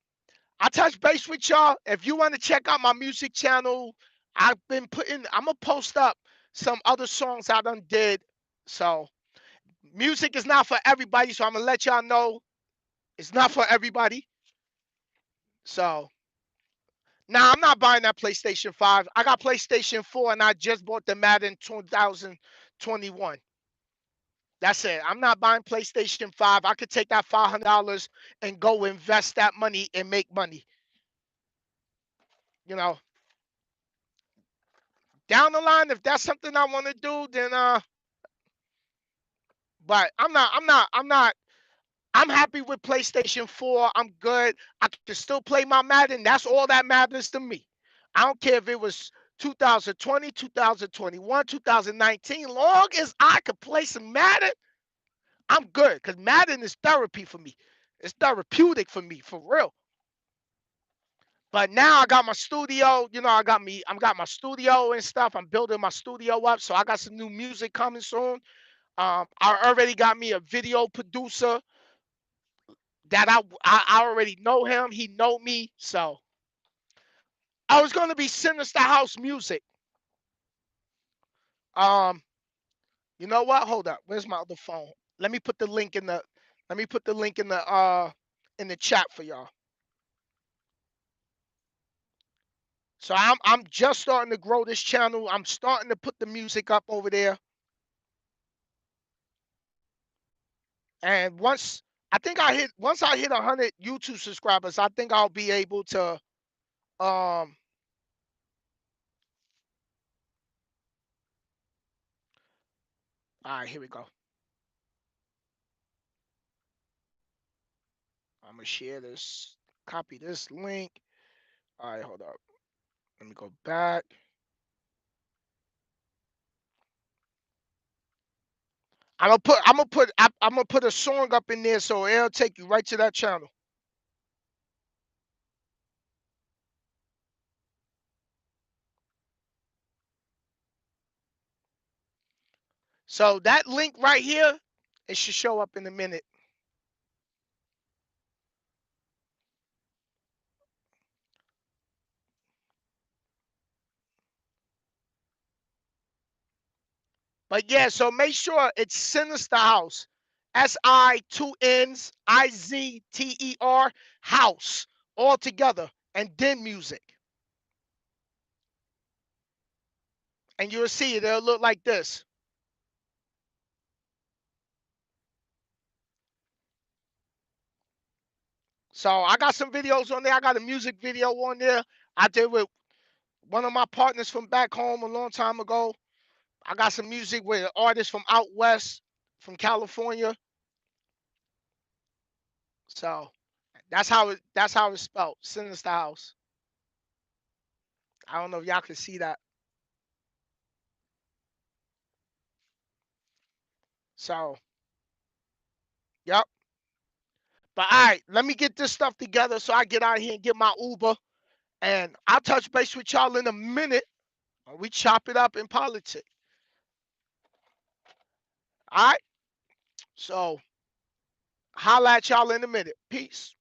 I touch base with y'all. If you want to check out my music channel, I'm gonna post up some other songs I done did. So music is not for everybody. So I'm gonna let y'all know it's not for everybody. So now I'm not buying that PlayStation 5. I got PlayStation 4 and I just bought the Madden 2021. That's it. I'm not buying PlayStation 5. I could take that $500 and go invest that money and make money. You know, down the line, if that's something I want to do, then but I'm happy with PlayStation 4. I'm good. I can still play my Madden. That's all that matters to me. I don't care if it was 2020, 2021, 2019. Long as I could play some Madden, I'm good. Because Madden is therapy for me. It's therapeutic for me, for real. But now I got my studio, I got my studio and stuff. I'm building my studio up. So I got some new music coming soon. I already got me a video producer that I already know him. He know me. So I was gonna be Sinister House Music. Um, you know what? Hold up. Where's my other phone? Let me put the link in the let me put the link in the chat for y'all. So I'm just starting to grow this channel. I'm starting to put the music up over there. And I think once I hit 100 YouTube subscribers, I think I'll be able to all right, here we go. I'm gonna share this, copy this link. All right, hold up. Let me go back. I'm gonna put a song up in there so it'll take you right to that channel. So that link right here, it should show up in a minute. But yeah, so make sure it's Sinister House. SIZTER House all together, and then music. And you'll see it, it'll look like this. So I got some videos on there. I got a music video on there I did with one of my partners from back home a long time ago. I got some music with artists from out west, from California. So that's how it's spelled. Sinister House. I don't know if y'all can see that. So, yep. But all right, let me get this stuff together so I get out here and get my Uber. And I'll touch base with y'all in a minute. We chop it up in politics. All right. So holla at y'all in a minute. Peace.